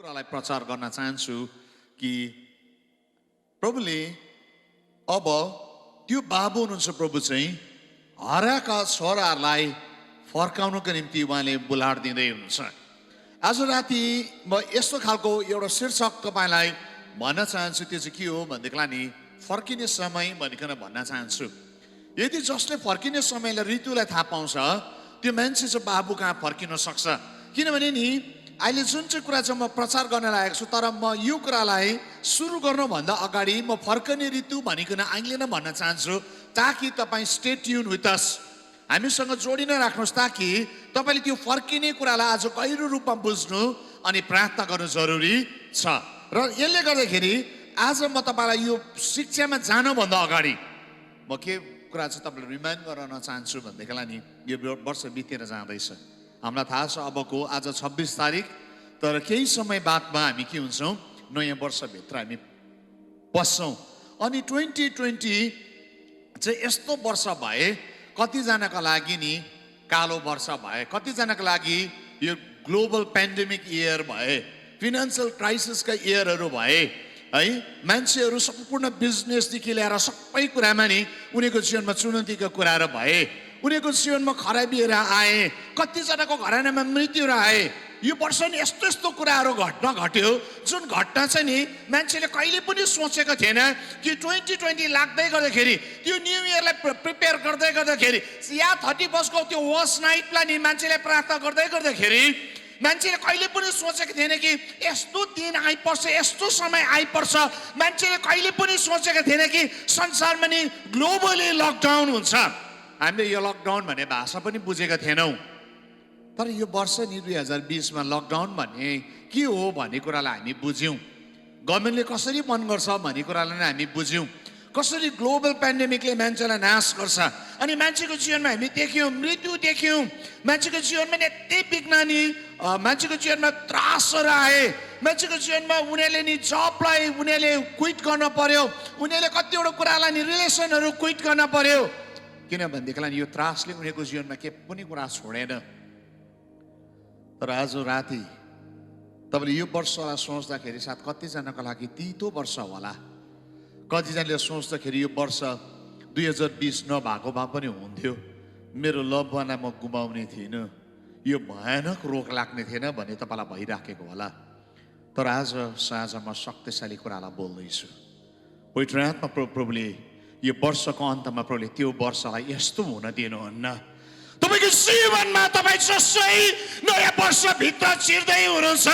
कुरालाई प्रचार गर्न चाहन्छु कि प्रभुले अब त्यो बाबु हुनुहुन्छ प्रभु चाहिँ हराएका छोराहरूलाई फर्काउनको निम्ति उहाँले बुलाड दिँदै हुनुहुन्छ। आज राति म यस्तो खालको एउटा शीर्षक तपाईँलाई भन्न चाहन्छु। त्यो चाहिँ के हो भनेदेखिलाई नि फर्किने समय भनिकन भन्न चाहन्छु। यदि जसले फर्किने समयलाई ऋतुलाई थाहा पाउँछ त्यो मान्छे चाहिँ बाबु कहाँ फर्किन सक्छ। किनभने नि अहिले जुन चाहिँ कुरा चाहिँ म प्रचार गर्न लागेको छु, तर म यो कुरालाई सुरु गर्नुभन्दा अगाडि म फर्कने ऋतु भनिकन आइले नै भन्न चाहन्छु, ताकि तपाईँ स्टे ट्युन विथ अस, हामीसँग जोडिन राख्नुहोस्, ताकि तपाईँले त्यो फर्किने कुरालाई आज गहिरो रूपमा बुझ्नु अनि प्रार्थना गर्नु जरुरी छ। र यसले गर्दाखेरि आज म तपाईँलाई यो शिक्षामा जानुभन्दा अगाडि म के कुरा चाहिँ तपाईँलाई रिमाइन्ड गराउन चाहन्छु भनेदेखिलाई नि यो वर्ष बितेर जाँदैछ। हामीलाई थाहा छ अबको आज 26 तारिक, तर केही समय बादमा हामी के हुन्छौँ, नयाँ वर्षभित्र हामी पस्छौँ। अनि 2020 चाहिँ यस्तो वर्ष भए, कतिजनाका लागि नि कालो वर्ष भए, कतिजनाका लागि यो ग्लोबल पेन्डेमिक इयर भए, फिनान्सियल क्राइसिसका इयरहरू भए है। मान्छेहरू सम्पूर्ण बिजनेसदेखि लिएर सबै कुरामा नि उनीहरूको जीवनमा चुनौतीका कुराहरू भए, उनीहरूको जीवनमा खराबीहरू आए, कतिजनाको घरानामा मृत्युहरू आए। यो वर्ष नि यस्तो यस्तो कुराहरू घट्यो जुन घटना चाहिँ नि मान्छेले कहिले पनि सोचेको थिएन कि 2020 लाग्दै गर्दाखेरि, त्यो न्यू इयरलाई प्रिपेयर गर्दै गर्दाखेरि, या 31 को त्यो वर्स्ट नाइटलाई नि मान्छेले प्रार्थना गर्दै गर्दाखेरि मान्छेले कहिले पनि सोचेको थिएन कि यस्तो दिन आइपर्छ, यस्तो समय आइपर्छ। मान्छेले कहिले पनि सोचेको थिएन कि संसारमा नि ग्लोबली लकडाउन हुन्छ। हामीले यो लकडाउन भन्ने भाषा पनि बुझेका थिएनौँ, तर यो वर्ष नि 2020 मा लकडाउन भन्ने के हो भन्ने कुरालाई हामी बुझ्यौँ। गभर्मेन्टले कसरी बन्द गर्छ भन्ने कुरालाई नै हामी बुझ्यौँ, कसरी ग्लोबल पेन्डेमिकले मान्छेलाई नाश गर्छ। अनि मान्छेको जीवनमा हामी देख्यौँ, मृत्यु देख्यौँ, मान्छेको जीवनमा यति बिग्नानी, मान्छेको जीवनमा त्रासहरू आए, मान्छेको जीवनमा उनीहरूले नि जबलाई उनीहरूले क्विट गर्न पर्यो, उनीहरूले कतिवटा कुरालाई नि रिलेसनहरू क्विट गर्न पर्यो। किनभनेदेखिलाई यो त्रासले उनीहरूको जीवनमा के पनि कुरा छोडेन। तर आज राति तपाईँले यो वर्षलाई सोच्दाखेरि सायद कतिजनाको लागि तितो वर्ष होला, कतिजनाले सोच्दाखेरि यो वर्ष 2020 नभएको भए पनि हुन्थ्यो, मेरो लभ वानलाई म गुमाउने थिइनँ, यो भयानक रोग लाग्ने थिएन भन्ने तपाईँलाई भइराखेको होला। तर आज साँझमा शक्तिशाली कुरालाई बोल्दैछु। पवित्र आत्मा प्रभुले यो वर्षको अन्तमा प्रभुले त्यो वर्षलाई यस्तो हुन दिनुहुन्न। तपाईँको जीवनमा तपाईँ जसै नयाँ वर्षभित्र छिर्दै हुनुहुन्छ,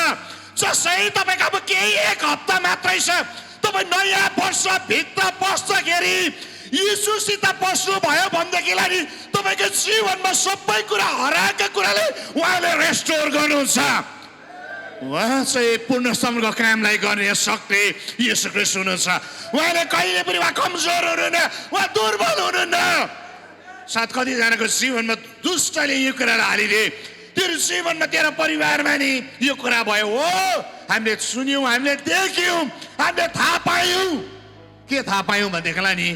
जसै तपाईँको अब केही एक हप्ता मात्रै छ, तपाईँ नयाँ वर्षभित्र पस्दाखेरि यीशुसित पस्नु भयो भनेदेखिलाई नि तपाईँको जीवनमा सबै कुरा हराएका कुराले उहाँले रेस्टोर गर्नुहुन्छ। उहाँ चाहिँ पूर्ण समूहको कामलाई गर्ने शक्ति यीशु ख्रीष्ट हुनुहुन्छ। उहाँले कहिले पनि उहाँ कमजोर हुनुहुन्न, उहाँ दुर्बल हुनुहुन्न। साथ कतिजनाको जीवनमा दुष्टले यो कुरालाई हालिदिए, तेरो जीवनमा तेरो परिवारमा नि यो कुरा भयो, हो हामीले सुन्यौँ, हामीले देख्यौँ, हामीले थाहा पायौँ। के थाहा पायौँ भनेदेखिलाई नि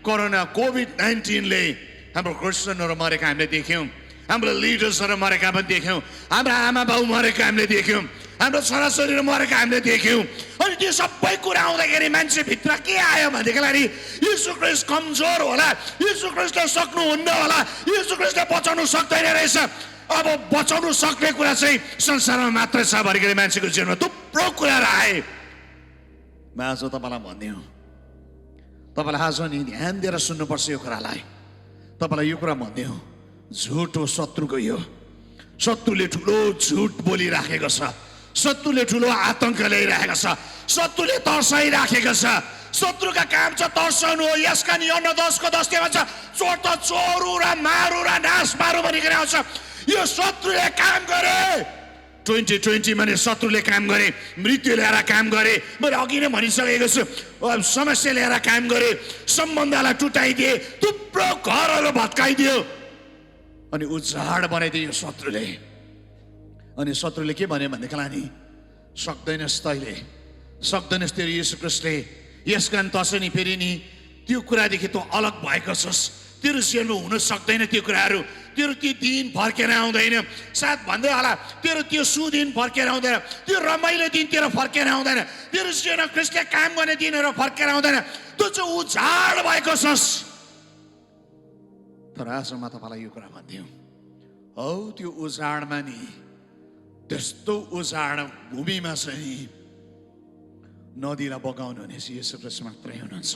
कोरोना कोभिड-19ले हाम्रो क्रिस्चियनहरू मरेका हामीले देख्यौँ, हाम्रो लिडर्सहरू मरेका पनि देख्यौँ, हाम्रो आमा बाउ मरेका हामीले देख्यौँ, हाम्रो छोराछोरीहरू मरेका हामीले देख्यौँ। अनि त्यो सबै कुरा आउँदाखेरि मान्छेभित्र के आयो भनेदेखिलाई नि यीशु ख्रीष्ट कमजोर होला, यीशु ख्रीष्टले सक्नुहुन्न होला, यीशु ख्रीष्टले बचाउनु सक्दैन रहेछ। अब बचाउनु सक्ने कुरा चाहिँ संसारमा मात्रै छ भनिकन मान्छेको जीवनमा थुप्रो कुराहरू आए। म आज तपाईँलाई भन्दिनँ, तपाईँलाई आज नि ध्यान दिएर सुन्नुपर्छ यो कुरालाई। तपाईँलाई यो कुरा भन्दिनँ, झुट हो शत्रुको, यो शत्रुले ठुलो झुट बोलिराखेको छ, शत्रुले ठुलो आतंक ल्याइराखेको छ, शत्रुले तर्साइराखेको छ। शत्रुका काम छ तर्साउनु हो। यसका नि 10 भन्छ चोर त चोरु र मारु र नाश मारु भनिकन आउँछ। यो शत्रुले काम गरे, 2020 मा शत्रुले काम गरे, मृत्यु ल्याएर काम गरे। मैले अघि नै भनिसकेको छु, समस्या ल्याएर काम गरे, सम्बन्धलाई टुटाइदिए, थुप्रो घरहरू भत्काइदियो, अनि उजाड बनाइदियो शत्रुले। अनि शत्रुले के भन्यो भनेदेखिलाई नि सक्दैनस्, तैले सक्दैनस्, तेरो यीशु ख्रीष्टले यस कारण तसै नि फेरि नि त्यो कुरादेखि तँ अलग भएको छस्, तेरो जीवनमा हुन सक्दैन त्यो कुराहरू, तेरो त्यो दिन फर्केर आउँदैन, सायद भन्दै होला तेरो त्यो सुदिन फर्केर आउँदैन, त्यो रमाइलो दिन तेरो फर्केर आउँदैन, तेरो जीवनमा ख्रीष्टले काम गर्ने दिनहरू फर्केर आउँदैन, त्यो चाहिँ उजाड भएको छस्। तर आज म तपाईँलाई यो कुरा भन्दिउँ, हौ त्यो उजाडमा नि त्यस्तो उजाड भूमिमा चाहिँ नदीलाई बगाउनु हुने चाहिँ येशू ख्रीष्ट मात्रै हुनुहुन्छ।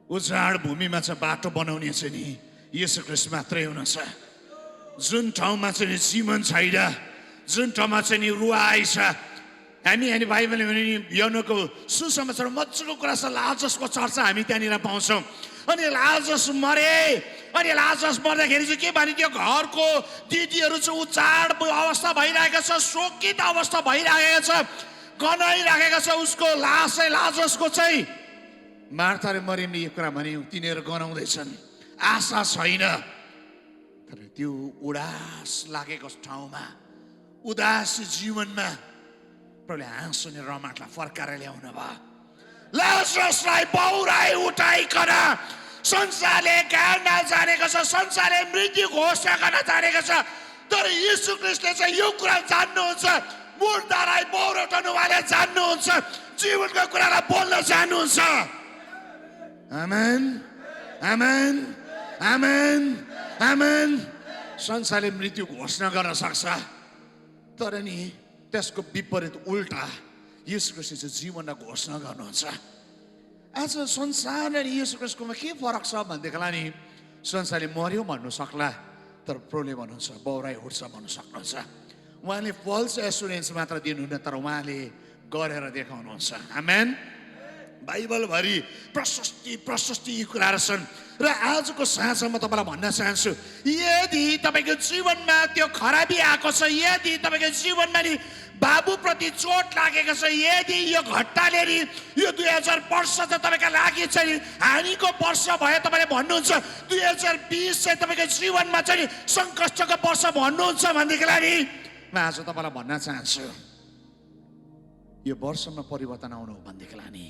उजाड भूमिमा चाहिँ बाटो बनाउने चाहिँ नि येशू ख्रीष्ट मात्रै हुनुहुन्छ। जुन ठाउँमा चाहिँ जीवन छैन, जुन ठाउँमा चाहिँ नि रुवाई छ, हामी बाइबलले भने नि यौनको सुसमाचार मजाको कुरा छ, लाजरसको चर्चा हामी त्यहाँनिर पाउँछौँ। अनि लाजरस मरे, अनि लाजरस मर्दाखेरि चाहिँ के भने त्यो घरको दिदीहरू चाहिँ उचाड अवस्था भइरहेको छ, शोकित अवस्था भइरहेको छ, गनाइराखेको छ उसको लास चाहिँ लाजरसको चाहिँ। मार्था र मरियमले यो कुरा भन्यो, तिनीहरू गनाउँदैछन्, आशा छैन। तर त्यो उदास लागेको ठाउँमा, उदासी जीवनमा प्रभुले हाँसो नि रमाटलाई फर्काएर ल्याउनु भयो। लाजरसलाई बौराई उठाइकन संसारले गाड्न जानेको छ, संसारले मृत्यु घोषणा गर्न जानेको छ। तर येशू ख्रीष्टले चाहिँ यो कुरा जान्नुहुन्छ, मुर्दालाई बौराउनु उहाँले जान्नुहुन्छ, जीवनको कुरालाई बोल्न जान्नुहुन्छ। आमेन, आमेन, आमेन, आमेन। संसारले मृत्यु घोषणा गर्न सक्छ, तर नि त्यसको विपरीत उल्टा येशू ख्रीष्टले चाहिँ जीवनलाई घोषणा गर्नुहुन्छ। आज संसार र येशू ख्रीष्टकोमा के फरक छ भनेदेखिलाई नि संसारले मर्यो भन्नु सक्ला, तर प्रभुले भन्नुहुन्छ बौराई उठ्छ भन्नु सक्नुहुन्छ। उहाँले फल्स एसुरेन्स मात्र दिनुहुन्न, तर उहाँले गरेर देखाउनुहुन्छ। आमेन। बाइबलभरि प्रशस्ति यी कुराहरू छन्। र आजको साँझमा म तपाईँलाई भन्न चाहन्छु, यदि तपाईँको जीवनमा त्यो खराबी आएको छ, यदि तपाईँको जीवनमा नि बाबुप्रति चोट लागेको छ, यदि यो घट्टाले नि यो 2000 वर्ष चाहिँ तपाईँका लागि चाहिँ हानिको वर्ष भयो, तपाईँले भन्नुहुन्छ 2020 चाहिँ तपाईँको जीवनमा चाहिँ सङ्कष्टको वर्ष भन्नुहुन्छ भनेदेखिलाई नि म आज तपाईँलाई भन्न चाहन्छु, यो वर्षमा परिवर्तन आउनु हो भनेदेखिलाई नि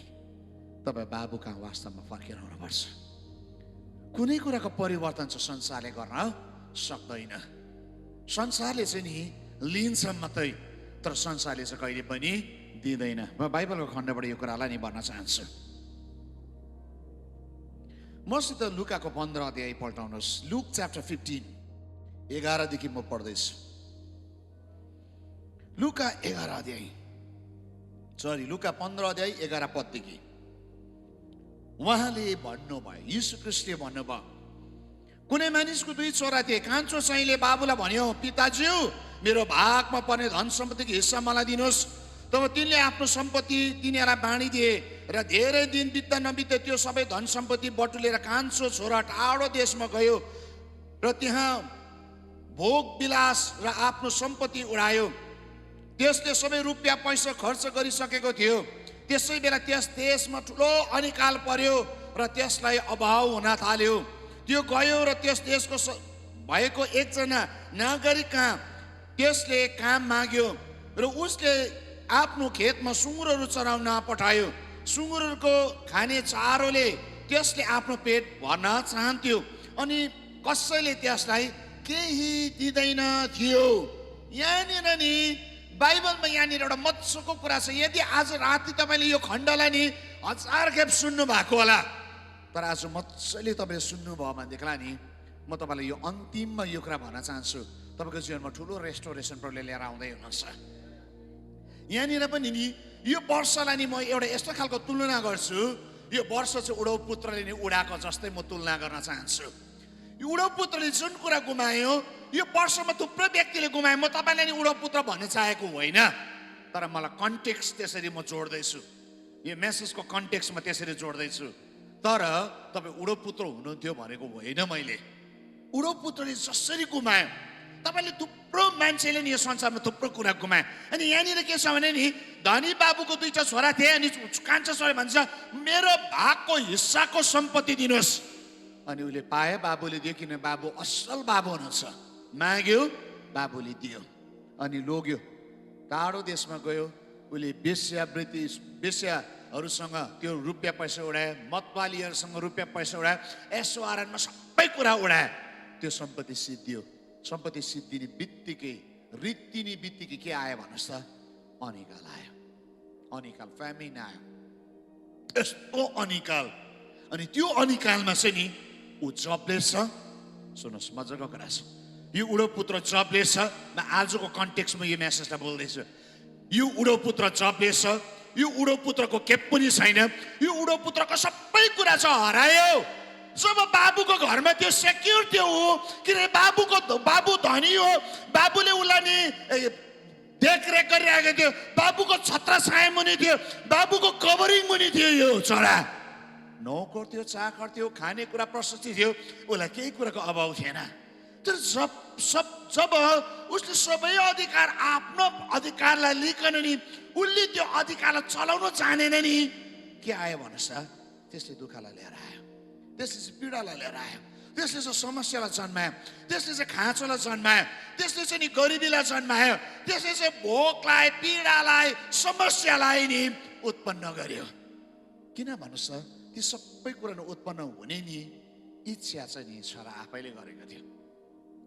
तपाईँ बाबु कहाँ वास्तवमा फर्केर आउनुपर्छ। कुनै कुराको परिवर्तन चाहिँ संसारले गर्न सक्दैन। संसारले चाहिँ नि लिन्छ मात्रै, तर संसारले चाहिँ कहिले पनि दिँदैन। म बाइबलको खण्डबाट यो कुरालाई नि भन्न चाहन्छु। मसित लुकाको 15 अध्याय पल्टाउनुहोस्। लुक च्याप्टर 15 11 देखि म पढ्दैछु। लुका 11 अध्याय, सरी लुका 15 अध्याय 11 पददेखि उहाँले भन्नुभयो, यीशु ख्रीष्टले भन्नुभयो, कुनै मानिसको 2 छोरा थिए। कान्छो चाहिँले बाबुलाई भन्यो, पिताज्यू मेरो भागमा पर्ने धन सम्पत्तिको हिस्सा मलाई दिनुहोस्। तब तिनले आफ्नो सम्पत्ति तिनीहरूलाई बाँडिदिए र धेरै दिन बित्दा नबित्दै त्यो सबै धन सम्पत्ति बटुलेर कान्छो छोरा टाढो देशमा गयो र त्यहाँ भोग विलास र आफ्नो सम्पत्ति उडायो। त्यसले सबै रुपियाँ पैसा खर्च गरिसकेको थियो। त्यसै बेला त्यस देशमा ठुलो अनिकाल पर्यो र त्यसलाई अभाव हुन थाल्यो। त्यो गयो र त्यस देशको भएको एकजना नागरिक कहाँ त्यसले काम माग्यो र उसले आफ्नो खेतमा सुँगुरहरू चराउन पठायो। सुँगुरहरूको खाने चारोले त्यसले आफ्नो पेट भर्न चाहन्थ्यो, अनि कसैले त्यसलाई केही दिँदैन थियो। यहाँनिर नि बाइबलमा यहाँनिर एउटा मजाको कुरा छ। यदि आज राति तपाईँले यो खण्डलाई नि 1000 खेप सुन्नु भएको होला, तर आज मजाले तपाईँले सुन्नुभयो भनेदेखिलाई नि म तपाईँलाई यो अन्तिममा यो कुरा भन्न चाहन्छु, तपाईँको जीवनमा ठुलो रेस्टोरेसन प्रभुले लिएर आउँदै हुनुहुन्छ। यहाँनिर पनि नि यो वर्षलाई नि म एउटा यस्तो खालको तुलना गर्छु, यो वर्ष चाहिँ उडौ पुत्रले नि उडाएको जस्तै म तुलना गर्न चाहन्छु। यो उडौ पुत्रले जुन कुरा गुमायो, यो वर्षमा थुप्रै व्यक्तिले गुमायो। म तपाईँलाई नि उडौ पुत्र भन्न चाहेको होइन, तर मलाई कन्टेक्स्ट त्यसरी म जोड्दैछु, यो मेसेजको कन्टेक्स्ट म त्यसरी जोड्दैछु। तर तपाईँ उडौ पुत्र हुनुहुन्थ्यो भनेको होइन मैले। उडौ पुत्रले जसरी गुमायो, तपाईँले थुप्रो मान्छेले नि यो संसारमा थुप्रो कुरा गुमायो। अनि यहाँनिर के छ भने नि धनी बाबुको 2टा छोरा थिए, अनि कान्छो छोरा भन्छ मेरो भागको हिस्साको सम्पत्ति दिनुहोस्। अनि उसले पाए, बाबुले दियो, किन बाबु असल बाबु हुनुहुन्छ। माग्यो, बाबुले दियो, अनि लोग्यो, टाढो देशमा गयो। उसले वेश्याहरूसँग त्यो रुपियाँ पैसा उडायो, मतवालीहरूसँग रुपियाँ पैसा उडायो, ऐसो आराममा सबै कुरा उडायो। त्यो सम्पत्ति सिद्धियो। सम्पत्ति सिद्धिने बित्तिकै, रीतिनी बित्तिकै के आयो भन्नुहोस् त? अनिकाल आयो। अनिकाल, फ्यामिन आयो। यस्तो अनिकाल। अनि त्यो अनिकालमा चाहिँ नि ऊ जबलेस छ। सुन्नुहोस्, मजाको कुरा छ। यो उडो पुत्र जबलेस छ। म आजको कन्टेक्स्टमा यो मेसेजलाई बोल्दैछु। यो उडो पुत्र जबलेस छ। यो उडो पुत्रको के पनि छैन। यो उडो पुत्रको सबै कुरा छ हरायो। जब बाबुको घरमा त्यो सेक्युर थियो ऊ, किनभने बाबु धनी हो, बाबुले उसलाई नि देखरेख गरिरहेको थियो, बाबुको छत्र छाया मुनि थियो, बाबुको कभरिङ मुनि थियो यो छोरा। नौकर थियो, चाकर थियो, खानेकुरा प्रशस्ति थियो, उसलाई केही कुराको अभाव थिएन। तर जब उसले सबै अधिकार, आफ्नो अधिकारलाई लिकन नि उसले त्यो अधिकारलाई चलाउन जानेन नि, के आयो भन्नुहोस् त? त्यसले दुःखलाई लिएर आयो, त्यसले चाहिँ पीडालाई लिएर आयो, त्यसले चाहिँ समस्यालाई जन्मायो, त्यसले चाहिँ खाँचोलाई जन्मायो, त्यसले चाहिँ नि गरिबीलाई जन्मायो, त्यसले चाहिँ भोकलाई, पीडालाई, समस्यालाई नि उत्पन्न गर्यो। किन भन्नुहोस् त? ती सबै कुरा उत्पन्न हुने नि इच्छा चाहिँ नि छोरा आफैले गरेको थियो।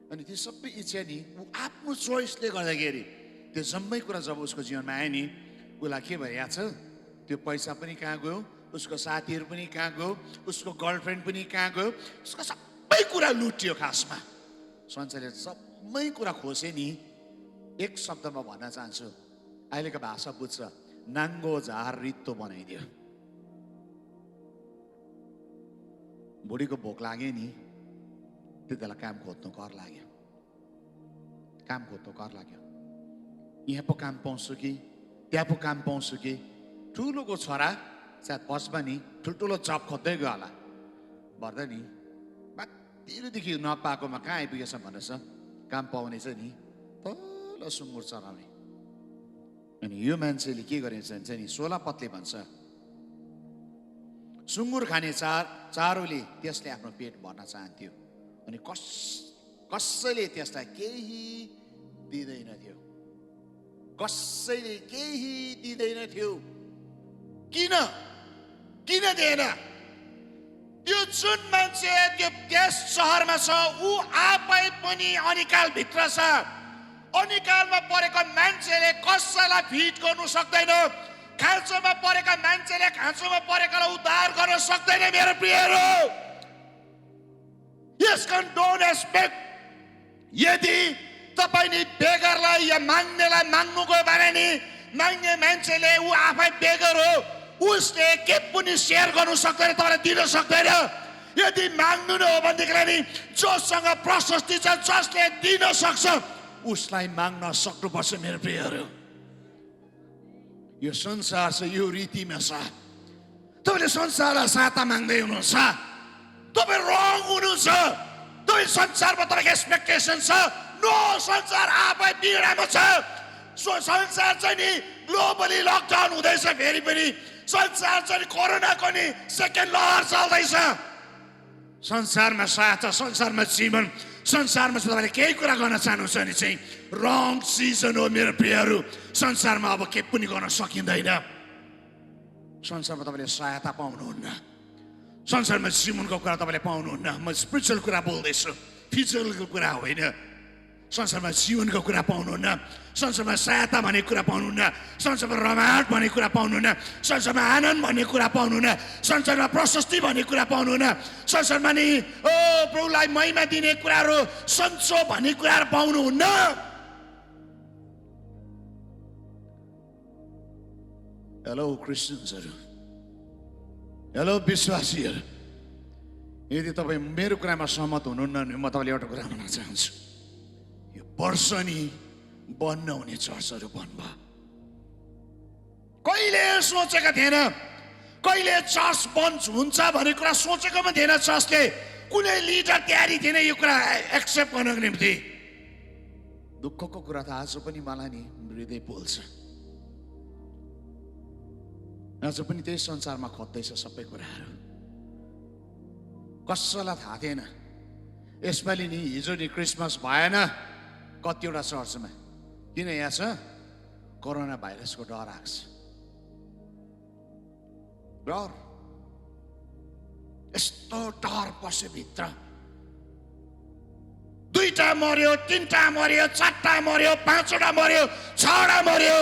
अनि त्यो सबै इच्छा नि ऊ आफ्नो चोइसले गर्दाखेरि त्यो जम्मै कुरा जब उसको जीवनमा आयो नि, उसलाई के भइरहेको छ? त्यो पैसा पनि कहाँ गयो, उसको साथीहरू पनि कहाँ गयो, उसको गर्लफ्रेन्ड पनि कहाँ गयो, उसको सबै कुरा लुटियो। खासमा संसारले सबै कुरा खोसे नि। एक शब्दमा भन्न चाहन्छु, अहिलेको भाषा बुझ्छ, नाङ्गो झार रित्तो बनाइदियो। बुढीको भोक लाग्यो नि, त्यति बेला काम खोज्नु कर लाग्यो, काम खोज्नु कर लाग्यो। यहाँ पो काम पाउँछु कि त्यहाँ पो काम पाउँछु कि। ठुलोको छोरा सायद बसमा नि ठुल्ठुलो जब खोज्दै गयो होला, भर्दा नि माथिदेखि नपाएकोमा कहाँ आइपुगेछ भन्नुहोस् त? काम पाउने चाहिँ नि तल सुँगुर चराउने। अनि यो मान्छेले के गरेछ भने चाहिँ नि 16 पत्ले भन्छ, सुँगुर खाने चारोले त्यसले आफ्नो पेट भर्न चाहन्थ्यो। अनि कसैले त्यसलाई केही दिँदैन थियो, कसैले केही दिँदैन थियो। किन दिएन? त्यो जुन मान्छे त्यो त्यस सहरमा छ, ऊ आफै पनि अनिकाल भित्र छ। अनिकालमा परेको मान्छेले कसैलाई फिट गर्नु सक्दैन। खाँचोमा परेका मान्छेले खाँचोमा परेकालाई उद्धार गर्न सक्दैन। मेरो प्रियहरू, यसको डोन्ट एक्सपेक्ट। यदि तपाईँ नि बेगरलाई या माग्नेलाई माग्नु गयो भने नि, माग्ने मान्छेले ऊ आफै बेगर हो, उसले के पनि सेयर गर्नु सक्दैन, तपाईँलाई दिन सक्दैन। यदि माग्नु नै हो भनेदेखिलाई नि जोसँग प्रशस्ति छ, जसले दिन सक्छ, उसलाई माग्न सक्नुपर्छ। मेरो प्रियहरू, यो संसार छ, यो रीतिमा छ। तपाईँले संसारलाई सहायता माग्दै हुनुहुन्छ, तपाईँ रङ हुनुहुन्छ। तपाईँ संसारमा तपाईँको एक्सपेक्टेसन छ। नो, संसार आफै पीडामा छ। संसार चाहिँ नि ग्लोबली लकडाउन हुँदैछ। फेरि पनि संसार चाहिँ कोरोनाको नि सेकेन्ड लहर चल्दैछ। संसारमा सहायता, संसारमा जीवन, संसारमा तपाईँले केही कुरा गर्न चाहनुहुन्छ भने चाहिँ रङ सिजन हो। मेरो प्रियहरू, संसारमा अब केही पनि गर्न सकिँदैन। संसारमा तपाईँले सहायता पाउनुहुन्न, संसारमा जीवनको कुरा तपाईँले पाउनुहुन्न। म स्पिरिचुअल कुरा बोल्दैछु, फिजिकल कुरा होइन। संसारमा जीवनको कुरा पाउनुहुन्न, संसारमा सहायता भन्ने कुरा पाउनुहुन्न, संसारमा रमाइलो भन्ने कुरा पाउनुहुन्न, संसारमा आनन्द भन्ने कुरा पाउनुहुन्न, संसारमा प्रशस्ति भन्ने कुरा पाउनुहुन्न, संसारमा नि प्रभुलाई महिमा दिने कुराहरू, सन्चो भन्ने कुराहरू पाउनुहुन्न। हेलो क्रिस्चियन्सहरू, हेलो विश्वासीहरू, यदि तपाईँ मेरो कुरामा सहमत हुनुहुन्न भने म तपाईँले एउटा कुरा भन्न चाहन्छु। यो वर्ष नि बन्द हुने चर्चहरू बन्द भयो। कहिले सोचेका थिएन, कहिले चर्च बन्द हुन्छ भन्ने कुरा सोचेको पनि थिएन। चर्चले कुनै लिडर तयारी थिएन यो कुरा एक्सेप्ट गर्नको निम्ति। दुःखको कुरा त आज पनि मलाई नि हृदय पोल्छ। आज पनि त्यही संसारमा खोज्दैछ सबै कुराहरू। कसैलाई थाहा थिएन यसपालि नि, हिजो नि क्रिसमस भएन कतिवटा चर्चमा। किन? यहाँ छ कोरोना भाइरसको डर आएको छ। डर, यस्तो डर पस्यो भित्र। दुईटा मर्यो, तीनटा मर्यो, चारटा मर्यो, पाँचवटा मर्यो, छवटा मर्यो।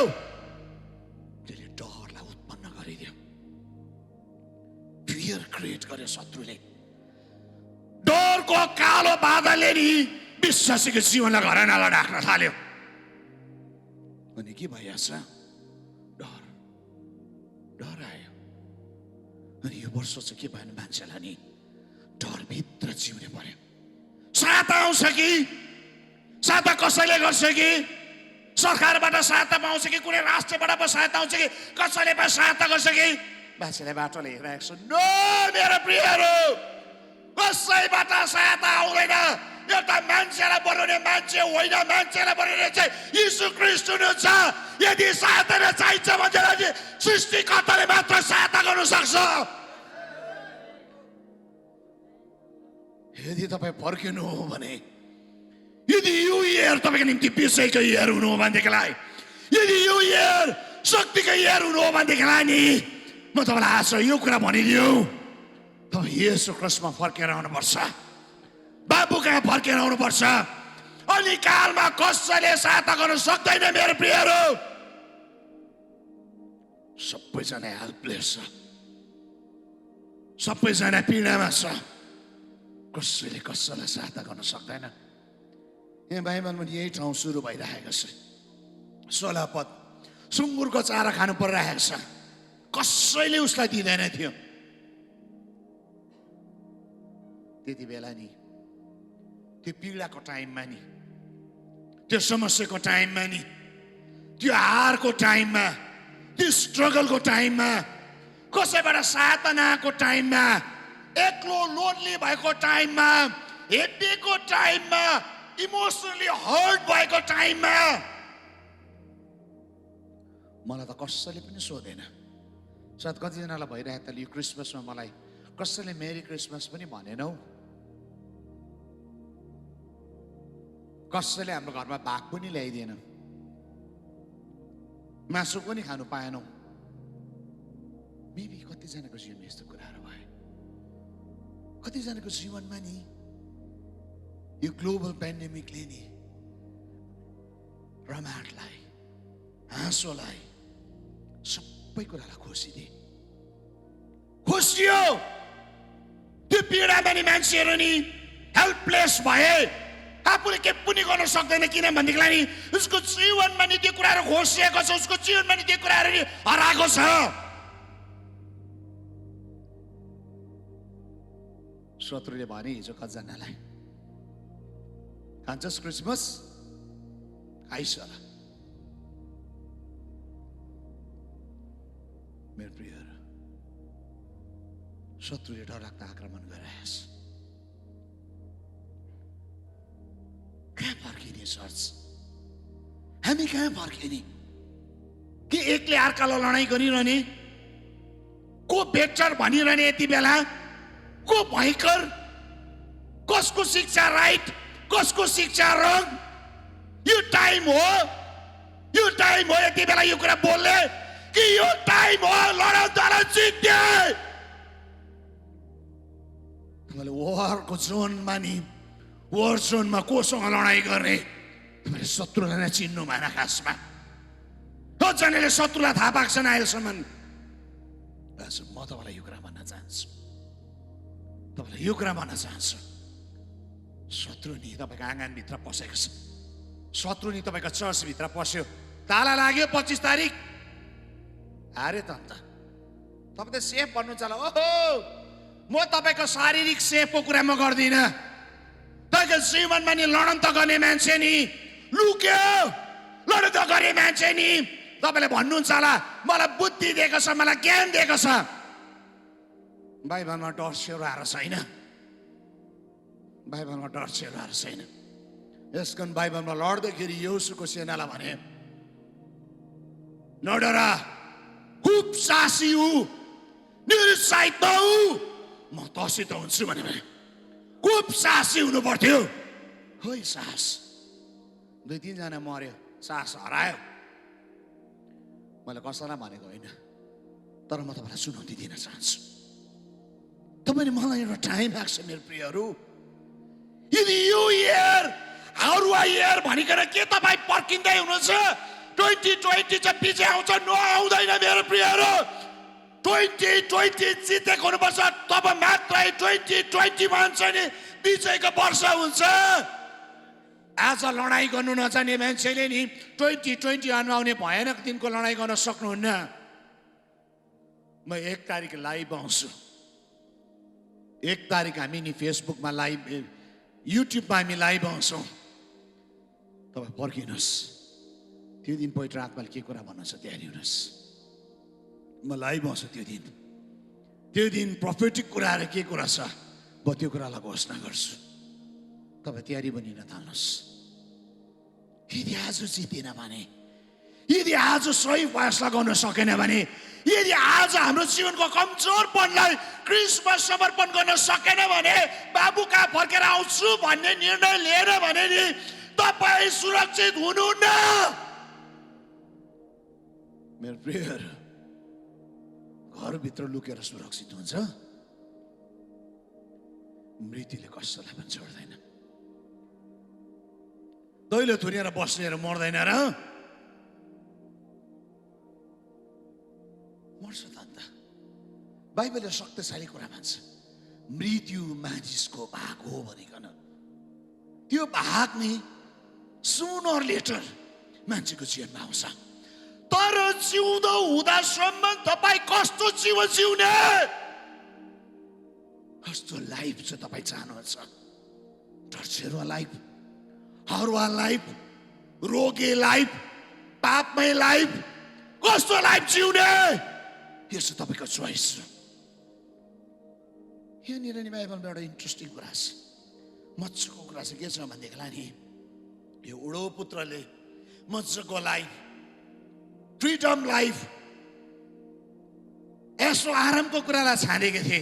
त्यसले डरलाई उत्पन्न गरिदियो, फियर क्रिएट गर्यो शत्रुले। डरको कालो बादलले नि विश्वासीको जीवनलाई घरनालाई ढाक्न थाल्यो। अनि के भइहाल्छ? डर डर आयो। अनि यो वर्ष चाहिँ के भयो मान्छेलाई नि डरभित्र जिउने पर्यो। सहायता आउँछ कि सहायता कसैले गर्छ कि सरकारबाट सहायता पाउँछ कि कुनै राष्ट्रबाट पो सहायता आउँछ कि कसैले पो सहायता गर्छ कि मान्छेले बाटोले हेरिरहेको छ। नो मेरो प्रियहरू, कसैबाट सहायता आउँदैन। एउटा मान्छेलाई बनाउने मान्छे होइन, मान्छेलाई बनाउने चाहिँ यीशु ख्रीष्ट हुनुहुन्छ। यदि सहायता चाहिन्छ भने सृष्टिकर्ताले मात्र सहायता गर्न सक्छ। यदि तपाईँ फर्किनु हो भने, यदि यो इयर तपाईँको निम्ति विषयको इयर हुनु हो भनेदेखिलाई, यदि यो इयर शक्तिको इयर हुनु हो भनेदेखिलाई नि म तपाईँलाई आज यो कुरा भनिदियो, तपाईँ येशू ख्रीष्टमा फर्केर आउनुपर्छ, बाबु कहाँ फर्केर आउनुपर्छ। अनि कालमा कसैले सहायता गर्न सक्दैन मेरो प्रियहरू। सबैजना हेल्पलेस छ, सबैजना पीडामा छ, कसैले कसैलाई सहायता गर्न सक्दैन। यहाँ बाइबलमा यही ठाउँ सुरु भइरहेको छ। 16 पद, सुँगुरको चारा खानु परिरहेको छ, कसैले उसलाई दिँदैन थियो। त्यति बेला नि त्यो पीडाको टाइममा नि, त्यो समस्याको टाइममा नि, त्यो हारको टाइममा, त्यो स्ट्रगलको टाइममा, कसैबाट सहायता नआएको टाइममा, एक्लो लोन्ली भएको टाइममा, हेपिएको टाइममा, इमोसनली हर्ट भएको टाइममा मलाई त कसैले पनि सोधेन। सायद कतिजनालाई भइरहेको त यो क्रिसमसमा मलाई कसैले मेरी क्रिसमस पनि भनेनौ, कसैले हाम्रो घरमा भाग पनि ल्याइदिएन, मासु पनि खानु पाएनौ। मेबी कतिजनाको जीवनमा यस्तो कुराहरू भए। कतिजनाको जीवनमा नि यो ग्लोबल पेन्डेमिकले नि रमाटलाई, हाँसोलाई, सबै कुरालाई खोसिदिए। खोसियो। त्यो पीडामा नि मान्छेहरू नि हेल्पलेस भए, आफूले के पनि गर्न सक्दैन। किनभनेदेखिलाई नि उसको जीवनमा नि त्यो कुराहरू खोसिएको छ, उसको जीवनमा नि त्यो कुराहरू नि हराएको छ। शत्रुले भने हिजो कतिजनालाई, खान्छस् क्रिसमस? खाइस होला। मेरो प्रियहरू, शत्रुले डरलाग्दो आक्रमण गरिरहेछ। कहाँ फर्किने सर्च? हामी कहाँ फर्किने? के एकले अर्कालाई लडाइँ गरिरहने? को बेटर भनिरहने यति बेला? को भयङ्कर? कसको शिक्षा राइट, कसको शिक्षा रङ? यो टाइम हो, यो टाइम हो यति बेला यो कुरा बोल्ने कि यो टाइम हो लडाउँदा जित्ने। तपाईँले वारको जोनमा नि, वार जोनमा कोसँग लडाइँ गर्ने? तपाईँले शत्रुलाई नै चिन्नु भएन खासमा। कतिजनाले शत्रुलाई थाहा पाएको छैन अहिलेसम्म। म तपाईँलाई यो कुरा भन्न चाहन्छु, तपाईँलाई यो कुरा भन्न चाहन्छु, शत्रु नि तपाईँको आँगनभित्र पसेको छ। शत्रु नि तपाईँको चर्चभित्र पस्यो, ताला लाग्यो 25 तारिक, हारे त अन्त। तपाईँ त सेफ भन्नुहुन्छ होला। ओहो, म तपाईँको शारीरिक सेफको कुरा म गर्दिनँ। तपाईँको जीवनमा नि लडन त गर्ने मान्छे नि लुक्यो, लडन त गर्ने मान्छे नि तपाईँले भन्नुहुन्छ होला मलाई बुद्धि दिएको छ, मलाई ज्ञान दिएको छ। बाइबलमा डर सेउराहरू छैन, बाइबलमा डर सेउराहरू छैन। यसकारण बाइबलमा लड्दाखेरि येशूको सेनालाई भने नडरा, खुब साहसी हु, निरुत्साहित नहु, म तसित हुन्छु भने खुब साहसी हुनु पर्थ्यो। खोइ साहस, 2-3 जना मर्यो, साहस हरायो। मैले कसैलाई भनेको होइन, तर म तपाईँलाई चुनौती दिन चाहन्छु। तपाईँले मलाई एउटा टाइम लाग्छ मेरो प्रियहरू। यदि यो year how do I hear भनिकन के तपाईँ पर्खिँदै हुनुहुन्छ? 2020 चाहिँ पछि आउँछ, नो आउँदैन मेरो प्रियहरू। 2020 जितेको हुनुपर्छ, तब मात्रै 2021 चाहिँ नि विजयको वर्ष हुन्छ। आज लडाइँ गर्नु नजाने मान्छेले नि 2021 आउने भयानक दिनको लडाइँ गर्न सक्नुहुन्न। म 1 तारिक लाइभ आउँछु। 1 तारिक हामी नि फेसबुकमा लाइभ, युट्युबमा हामी लाइभ आउँछौँ। तपाईँ पर्खिनुहोस्, त्यो दिन पवित्र आत्माले के कुरा भन्नुहुन्छ तयारी हुनुहोस्। म लाइभ आउँछु त्यो दिन प्रोफेटिक कुराहरू के कुरा छ म त्यो कुरालाई घोषणा गर्छु। तपाईँ तयारी बनिन थाल्नुहोस्। यदि आज जितेन भने, यदि आज सही फैसला गर्न सकेन भने, यदि आज हाम्रो जीवनको कमजोरपनलाई क्रिसमा समर्पण गर्न सकेन भने, बाबु कहाँ फर्केर आउँछु भन्ने निर्णय लिएर भने नि तपाईँ सुरक्षित हुनुहुन्न। मेरो प्रियहरू, घरभित्र लुकेर सुरक्षित हुन्छ, मृत्युले कसैलाई पनि छोड्दैन। दैलो थुनेर बस्नेर मर्दैन र? मर्छ त अन्त। बाइबलले शक्तिशाली कुरा भन्छ, मृत्यु मानिसको भाग हो भनिकन। त्यो भाग नि सुनर लेटर मान्छेको जीवनमा आउँछ। तर जिउँदो हुँदासम्म तपाईँ कस्तो जीवन जिउने, कस्तो लाइफ चाहिँ तपाईँ चाहनुहुन्छ? टर्चेरुवा लाइफ, हरुवा लाइफ, रोगे लाइफ, पापमय लाइफ, कस्तो लाइफ जिउने? यो चाहिँ तपाईँको चोइस। यहाँनिर नि बाइबलमा एउटा इन्ट्रेस्टिङ कुरा छ, मजाको कुरा चाहिँ के छ भनेदेखिलाई नि, यो उडो पुत्रले मजाको लाइफ, फ्रिडम लाइफ, यसो आरामको कुरालाई छानेको थिए,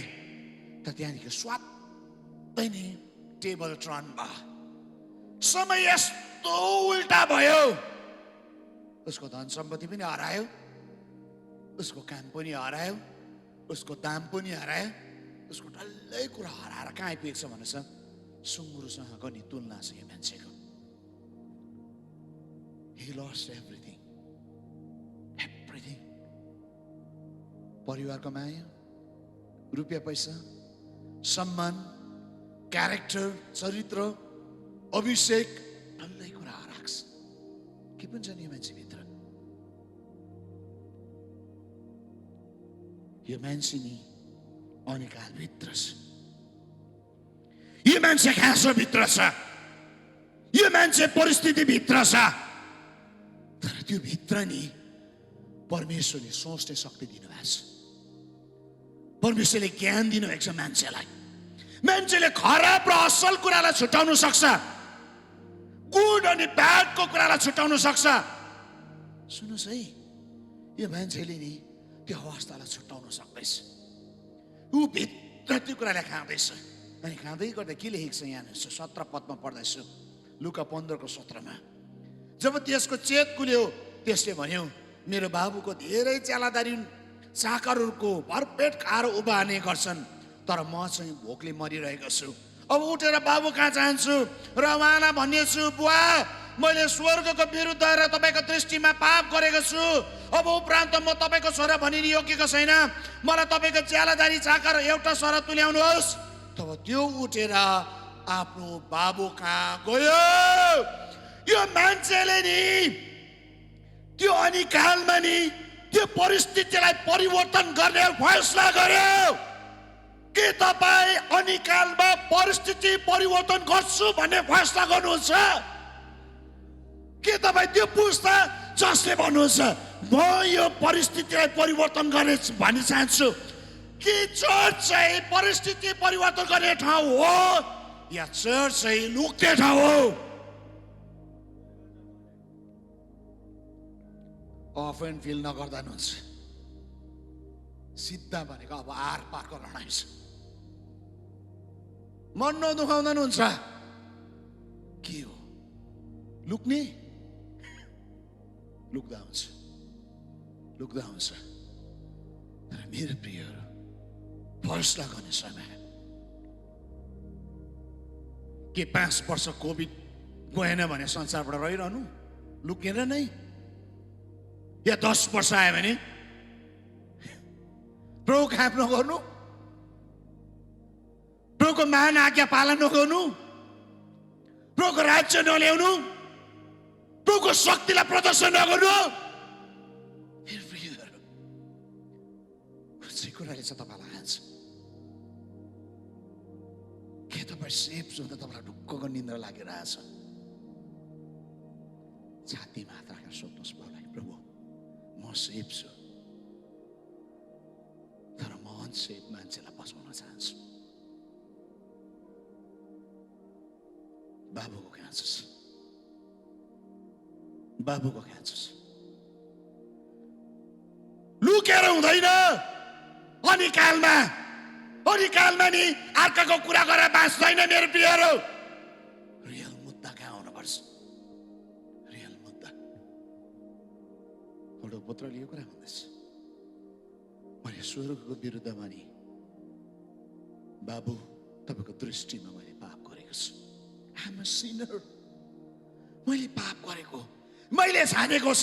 तर त्यहाँदेखि स्वात्तै नै टेबल टर्न भयो। समय यस्तो उल्टा भयो, उसको धन सम्पत्ति पनि हरायो, उसको काम पनि हरायो, उसको दाम पनि हरायो, उसको डल्लै कुरा हराएर कहाँ आइपुगेको छ भनेछ? सुँगुरसँगको नि तुलना छ यो मान्छेको। He lost everything. Everything. परिवारको माया, रुपियाँ पैसा, सम्मान, क्यारेक्टर, चरित्र, अभिषेक, डल्लै कुरा हराएको छ। के पनि छ नि यो मान्छेभित्र? यो मान्छे नि अनिकालभित्र छ। यो मान्छे खाँचोभित्र छ। यो मान्छे परिस्थितिभित्र छ। तर त्यो भित्र नि परमेश्वरले सोच्ने शक्ति दिनुभएको छ। परमेश्वरले ज्ञान दिनुभएको छ मान्छेलाई। मान्छेले खराब र असल कुरालाई छुटाउन सक्छ, गुड अनि ब्याडको कुरालाई छुटाउन सक्छ। सुन्नुहोस् है, यो मान्छेले नि त्यो अवस्थालाई छुटाउन सक्दैछ। ऊ भित्र त्यो कुरालाई खाँदैछ। अनि खाँदै गर्दा के लेखेको छ यहाँ 17 पदमा पढ्दैछु, लुका 15:17। जब त्यसको चेत खुल्यो, त्यसले भन्यो, मेरो बाबुको धेरै च्यालादारी चाकरहरूको भरपेट खाएर उभार्ने गर्छन्, तर म चाहिँ भोकले मरिरहेको छु। अब उठेर बाबु कहाँ जान्छु र उहाँलाई भन्नेछु, बुवा मैले स्वर्गको विरुद्ध र तपाईँको दृष्टिमा पाप गरेको छु। अब उपरान्त म तपाईँको छोरा भनिने योग्यको छैन। मलाई तपाईँको च्यालादारी चाकर एउटा छोरा तुल्याउनुहोस्। तब त्यो उठेर आफ्नो बाबु कहाँ गयो। यो मान्छेले नि त्यो अनिकालमा नि त्यो परिस्थितिलाई परिवर्तन गर्ने फैसला गर्यो। के तपाईँ अनिकालमा परिस्थिति परिवर्तन गर्छु भन्ने फैसला गर्नुहुन्छ? के तपाईँ त्यो पुस्ता जसले भन्नुहुन्छ म यो परिस्थितिलाई परिवर्तन गर्ने भन्न चाहन्छु? के चर्च चाहिँ परिस्थिति परिवर्तन गर्ने ठाउँ हो या चर्च चाहिँ लुक्ने ठाउँ हो? अफेन्ड फिल नगर्दा हुन्छ। सिद्धा भनेको अब आर पारको लडाइँ छ। मन नदुखाउँदा हुन्छ। के हो? लुक्ने? लुक्दा हुन्छ, लुक्दा हुन्छ। तर मेरो प्रियहरू, फैसला गर्ने समय के 5 वर्ष कोभिड गएन भने संसारबाट रहिरहनु लुकेर नै, या 10 वर्ष आयो भने प्रभु काम नगर्नु, प्रभुको महान आज्ञा पालन नगर्नु, प्रभुको राज्य नल्याउनु, प्रभुको शक्तिलाई प्रदर्शन नगर्नु, कुनै कुराले चाहिँ तपाईँलाई हान्छ। के तपाईँ सेफ हुँदा तपाईँलाई ढुक्कको निन्द्रा लागिरहेछ? छातीमा हात राखेर सोध्नुहोस् प्रभुलाई, प्रभु म सेफ छु, तर म अनसेफ मान्छेलाई बचाउन चाहन्छु। बाबुको खाँचो छ, बाबुको खाँचो छ। लुकेर हुँदैन। अनिकालमा नि अर्काको कुरा गरेर बाँच्दैन मेरो प्रियहरू। रियल मुद्दा कहाँ हुनुपर्छ? रियल मुद्दा। एउटा पुत्रले यो कुरा भन्दैछ, मैले स्वर्गको विरुद्धमा नि बाबु तपाईँको दृष्टिमा मैले पाप गरेको छु। I'm a sinner. मैले पाप गरेको, मैले जानेको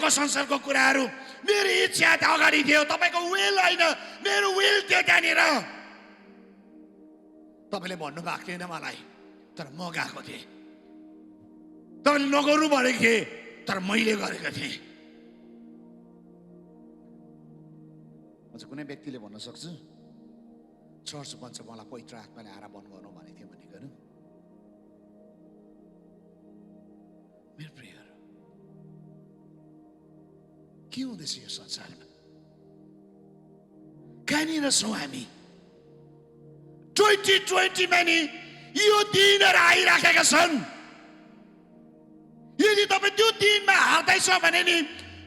संसारको कुराहरू, मेरो इच्छा अगाडि थियो, तपाईँको विल होइन, मेरो विल थियो त्यहाँनिर। तपाईँले भन्नु भएको थिएन मलाई, तर म गएको थिएँ। तपाईँले नगर्नु भनेको थिएँ, तर मैले गरेको थिएँ। म चाहिँ कुनै व्यक्तिले भन्न सक्छु चर्च भन्छ मलाई पवित्र आत्माले आएर बन्द गर्नु भनेको थियो भनेको होइन? मेरो प्रियहरू, के हुँदैछ यो संसारमा? कहाँनिर छौँ हामी? 2020मा नि यो दिनहरू आइराखेका छन्। यदि तपाईँ त्यो दिनमा हार्दैछ भने नि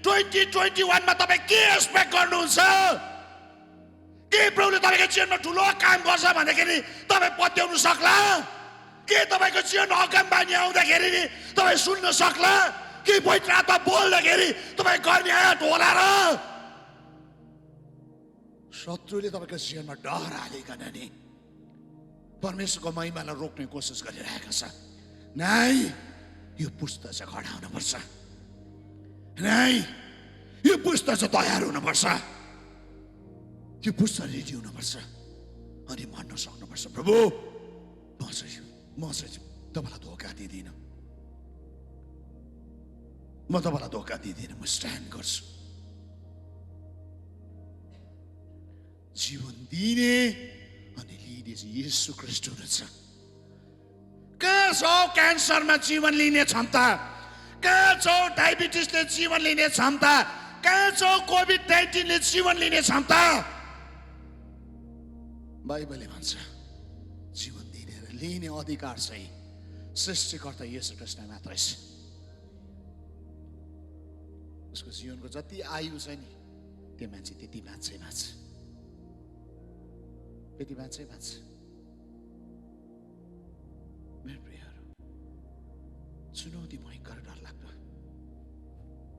2021मा तपाईँ के एक्सपेक्ट गर्नुहुन्छ? के प्रभुले तपाईँको जीवनमा ठुलो काम गर्छ भन्दाखेरि तपाईँ पत्याउनु सक्ला? के तपाईँको जीवनमा अगमबानी आउँदाखेरि नि तपाईँ सुन्न सक्ला? के पवित्र आत्मा बोल्दाखेरि तपाईँ गर्ने हात होला र? शत्रुले तपाईँको जीवनमा डर हालिकन नि परमेश्वरको महिमालाई रोक्ने कोसिस गरिरहेको छ। नाइ, यो पुस्ता चाहिँ खडा हुनुपर्छ। नाइ, यो पुस्ता चाहिँ तयार हुनुपर्छ। यो पुस्ता रेडी हुनुपर्छ अनि भन्न सक्नुपर्छ, प्रभु म चाहिँ तपाईँलाई धोका दिँदिनँ, म तपाईँलाई धोका दिँदिनँ, म स्ट्यान्ड गर्छु। जीवन दिने अनि लिने चाहिँ येशू ख्रीष्ट हुनुहुन्छ। कहाँ छ क्यान्सरमा जीवन लिने क्षमता? कहाँ छ डायबिटिसले जीवन लिने क्षमता? कहाँ छ कोभिड-19ले जीवन लिने क्षमता? बाइबलले भन्छ जीवन दिने र लिने अधिकार चाहिँ सृष्टिकर्ता येशू ख्रीष्ट मात्रै छ। उसको जीवनको जति आयु छ नि त्यो मान्छे त्यति बाँच्छ। मेरो प्रियहरू, चुनौती भयङ्कर डरलाग्दो।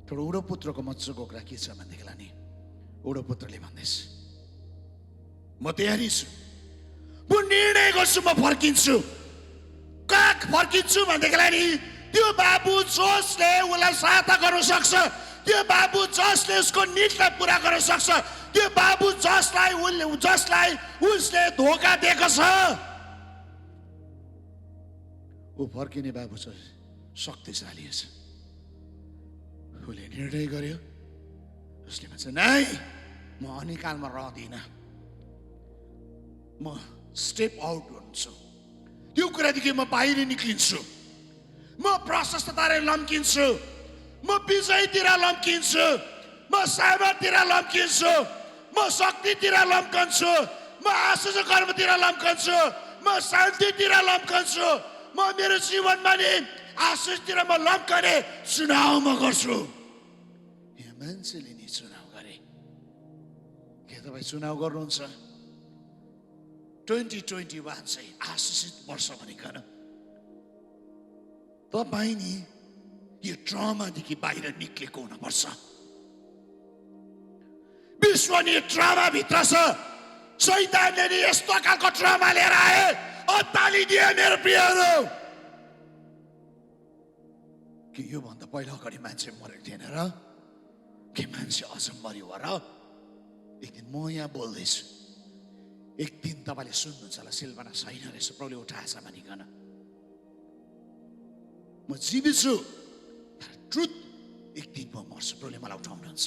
तर उडो पुत्रको मजाको कुरा के छ भनेदेखिलाई नि उडो पुत्रले भन्दैछ, म तयारी छु, म निर्णय गर्छु, म फर्किन्छु। कहाँ फर्किन्छु भनेदेखिलाई नि त्यो बाबु जसले उसलाई सहायता गर्न सक्छ, त्यो बाबु जसले उसको निडलाई पुरा गर्न सक्छ, त्यो बाबु जसलाई उसले धोका दिएको छ, ऊ फर्किने बाबु छ, शक्तिशाली छ। उसले निर्णय गर्यो, उसले भन्छ नाइ, म अनिकालमा रहदिनँ, म स्टेप आउट हुन्छु। त्यो कुरादेखि म बाहिर निक्लिन्छु, म प्रशस्तताले लम्किन्छु, म विजयतिर लम्किन्छु, म सामर्थ्यतिर लम्किन्छु, म शक्तितिर लम्कन्छु, म आशिष कर्मतिर लम्कन्छु, म शान्तितिर लम्कन्छु, म मेरो जीवनमा नि आशिषतिर म लम्कने चुनाव म गर्छु। यहाँ मान्छेले नि चुनाव गरे। के तपाईँ चुनाव गर्नुहुन्छ? 2021 चाहिँ आशिषित वर्ष भनिकन तपाईँ नि यो ट्रमादेखि बाहिर निक्लेको हुनुपर्छ। विश्व नि ट्रमा भित्र छ। शैतानले नि यस्तो खालको ट्रमा लिएर आए, अत्तालिदिए मेरो प्रियहरू। कि योभन्दा पहिला अगाडि मान्छे मरेको थिएन र के मान्छे अझ मर्यो र एक दिन म यहाँ बोल्दैछु एक दिन तपाईँले सुन्नुहुन्छ होला सिल्वाना छैन रहेछ प्रभुले उठाएछ भनिकन म जीवित छु ट्रुथ एक दिन म मर्छु प्रभुले मलाई उठाउनुहुन्छ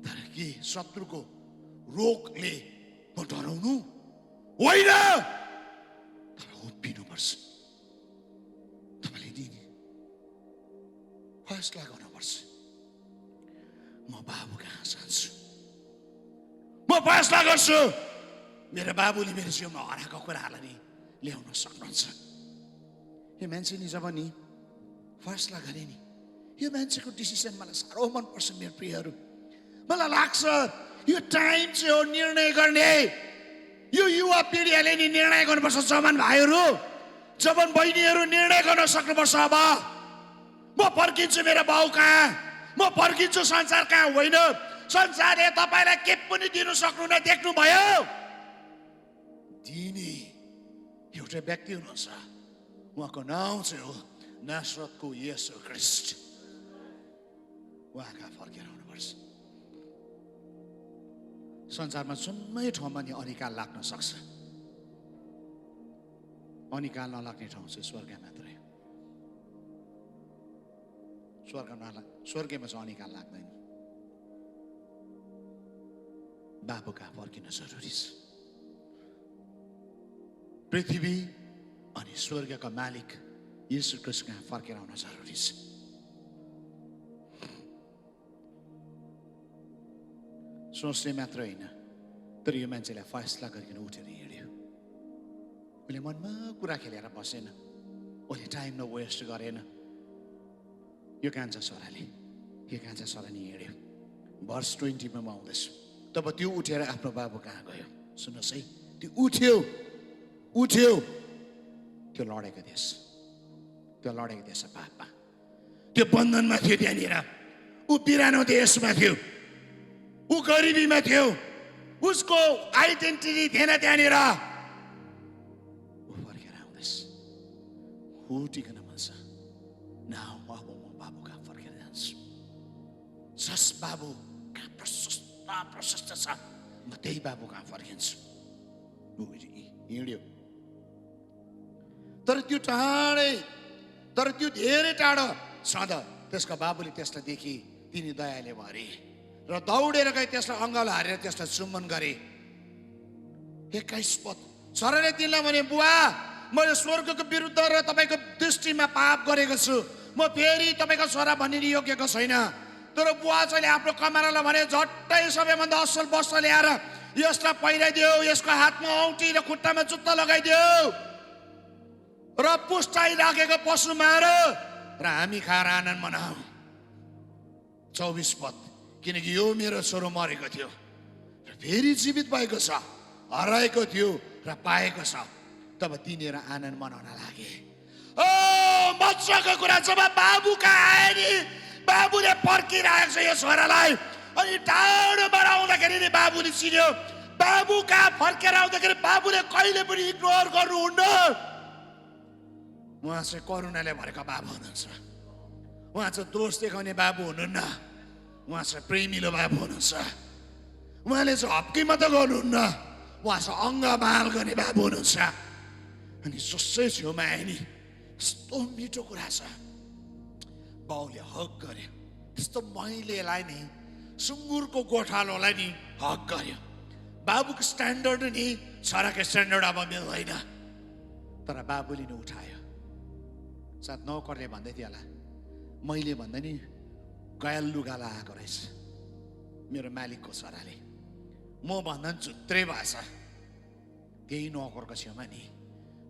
तर के शत्रुको रोगले म डराउनु होइन तर उभिनुपर्छ तपाईँले दिने फैसला गर्नुपर्छ म बाबु कहाँ जान्छु म फैसला गर्छु मेरो बाबुले मेरो जीवनमा हराएको कुराहरूलाई नि ल्याउन सक्नुहुन्छ यो मान्छे नि जब नि फैसला गरे नि यो मान्छेको डिसिसन मलाई साह्रो मनपर्छ मेरो प्रियहरू मलाई लाग्छ यो टाइम चाहिँ हो निर्णय गर्ने यो युवा पिँढीहरूले नि निर्णय गर्नुपर्छ जवान भाइहरू जवान बहिनीहरू निर्णय गर्न सक्नुपर्छ अब म फर्किन्छु मेरो बाउ कहाँ म फर्किन्छु संसार कहाँ होइन संसारले तपाईँलाई के पनि दिनु सक्नुहुन्न देख्नु भयो दिने एउटा व्यक्ति हुनुहुन्छ उहाँको नाउँ चाहिँ हो नासरतको येशू ख्रीष्ट उहाँ कहाँ फर्केर आउनुपर्छ संसारमा जुनै ठाउँमा नि अनिकाल लाग्न सक्छ अनिकाल नलाग्ने ठाउँ चाहिँ स्वर्ग मात्रै स्वर्गमा चाहिँ अनिकाल लाग्दैन बाबु कहाँ फर्किन जरुरी छ पृथ्वी अनि स्वर्गका मालिक येशू ख्रीष्ट कहाँ फर्केर आउन जरुरी छ सोच्ने मात्र होइन तर यो मान्छेलाई फैसला गरिकन उठेर हिँड्यो उसले मनमा कुरा खेलेर बसेन उसले टाइम न वेस्ट गरेन यो कान्छा छोराले यो कान्छा छोरा नि हिँड्यो भर्स 20 मा म आउँदैछु तब त्यो उठेर आफ्नो बाबु कहाँ गयो सुन्नुहोस् है त्यो उठ्यो त्यो लडेको देश पापमा त्यो बन्धनमा थियो त्यहाँनिर ऊ पिरानो देशमा थियो ऊ गरिबीमा थियो उसको आइडेन्टिटी थिएन त्यहाँनिर ऊ फर्केर आउँदैछ उठिकन भन्छ नाउ अब म बाबु कहाँ फर्केर जान्छु जस बाबु कहाँ प्रशस्त छ म त्यही बाबु कहाँ फर्किन्छु हिँड्यो तर त्यो धेरै टाढो सदा त्यसको बाबुले त्यसलाई देखि तिनी दयाले भरे र दौडेर गए त्यसलाई अङ्गालो हारेर त्यसलाई चुम्बन गरे 21 पद छोराले तिनलाई भने बुवा मैले स्वर्गको विरुद्ध र तपाईँको दृष्टिमा पाप गरेको छु म फेरि तपाईँको छोरा भनिने योग्यको छैन तर बुवा चाहिँ आफ्नो कमारालाई भने झट्टै सबैभन्दा असल वस्त्र ल्याएर यसलाई पहिराइदियो यसको हातमा औँठी र खुट्टामा जुत्ता लगाइदियो र पुष्टाइ राखेको पशु मार र हामी खाएर आनन्द मनाऊ 24 पद किनकि यो मेरो छोरो मरेको थियो र फेरि जीवित भएको छ हराएको थियो र पाएको छ तब तिनीहरू आनन्द मनाउन लागे ओ मजाको कुरा जब बाबु कहाँ आए नि बाबुले पर्खिरहेको छ यो छोरालाई अनि टाढोबाट आउँदाखेरि नि बाबुले चिन्यो बाबु कहाँ फर्केर आउँदाखेरि बाबुले कहिले पनि इग्नोर गर्नुहुन्न उहाँ चाहिँ करुणाले भरेको बाबु हुनुहुन्छ उहाँ चाहिँ दोष देखाउने बाबु हुनुहुन्न उहाँ चाहिँ प्रेमिलो बाबु हुनुहुन्छ उहाँले चाहिँ हप्की मात्र गर्नुहुन्न उहाँ चाहिँ अङ्गमाल गर्ने बाबु हुनुहुन्छ अनि जसै छेउमा आए नि यस्तो मिठो कुरा छ बाउले हक गर्यो त्यस्तो महिलेलाई नि सुँगुरको गोठालोलाई नि हक गर्यो बाबुको स्ट्यान्डर्ड नि छोराको स्ट्यान्डर्ड अब मिल्दैन तर बाबुले नि उठायो साथ नौकरले भन्दै थियो होला मैले भन्दा नि गयल लुगा लगाएको रहेछ मेरो मालिकको छोराले म भन्दा नि झुत्रै भएछ त्यही नौकरको छेउमा नि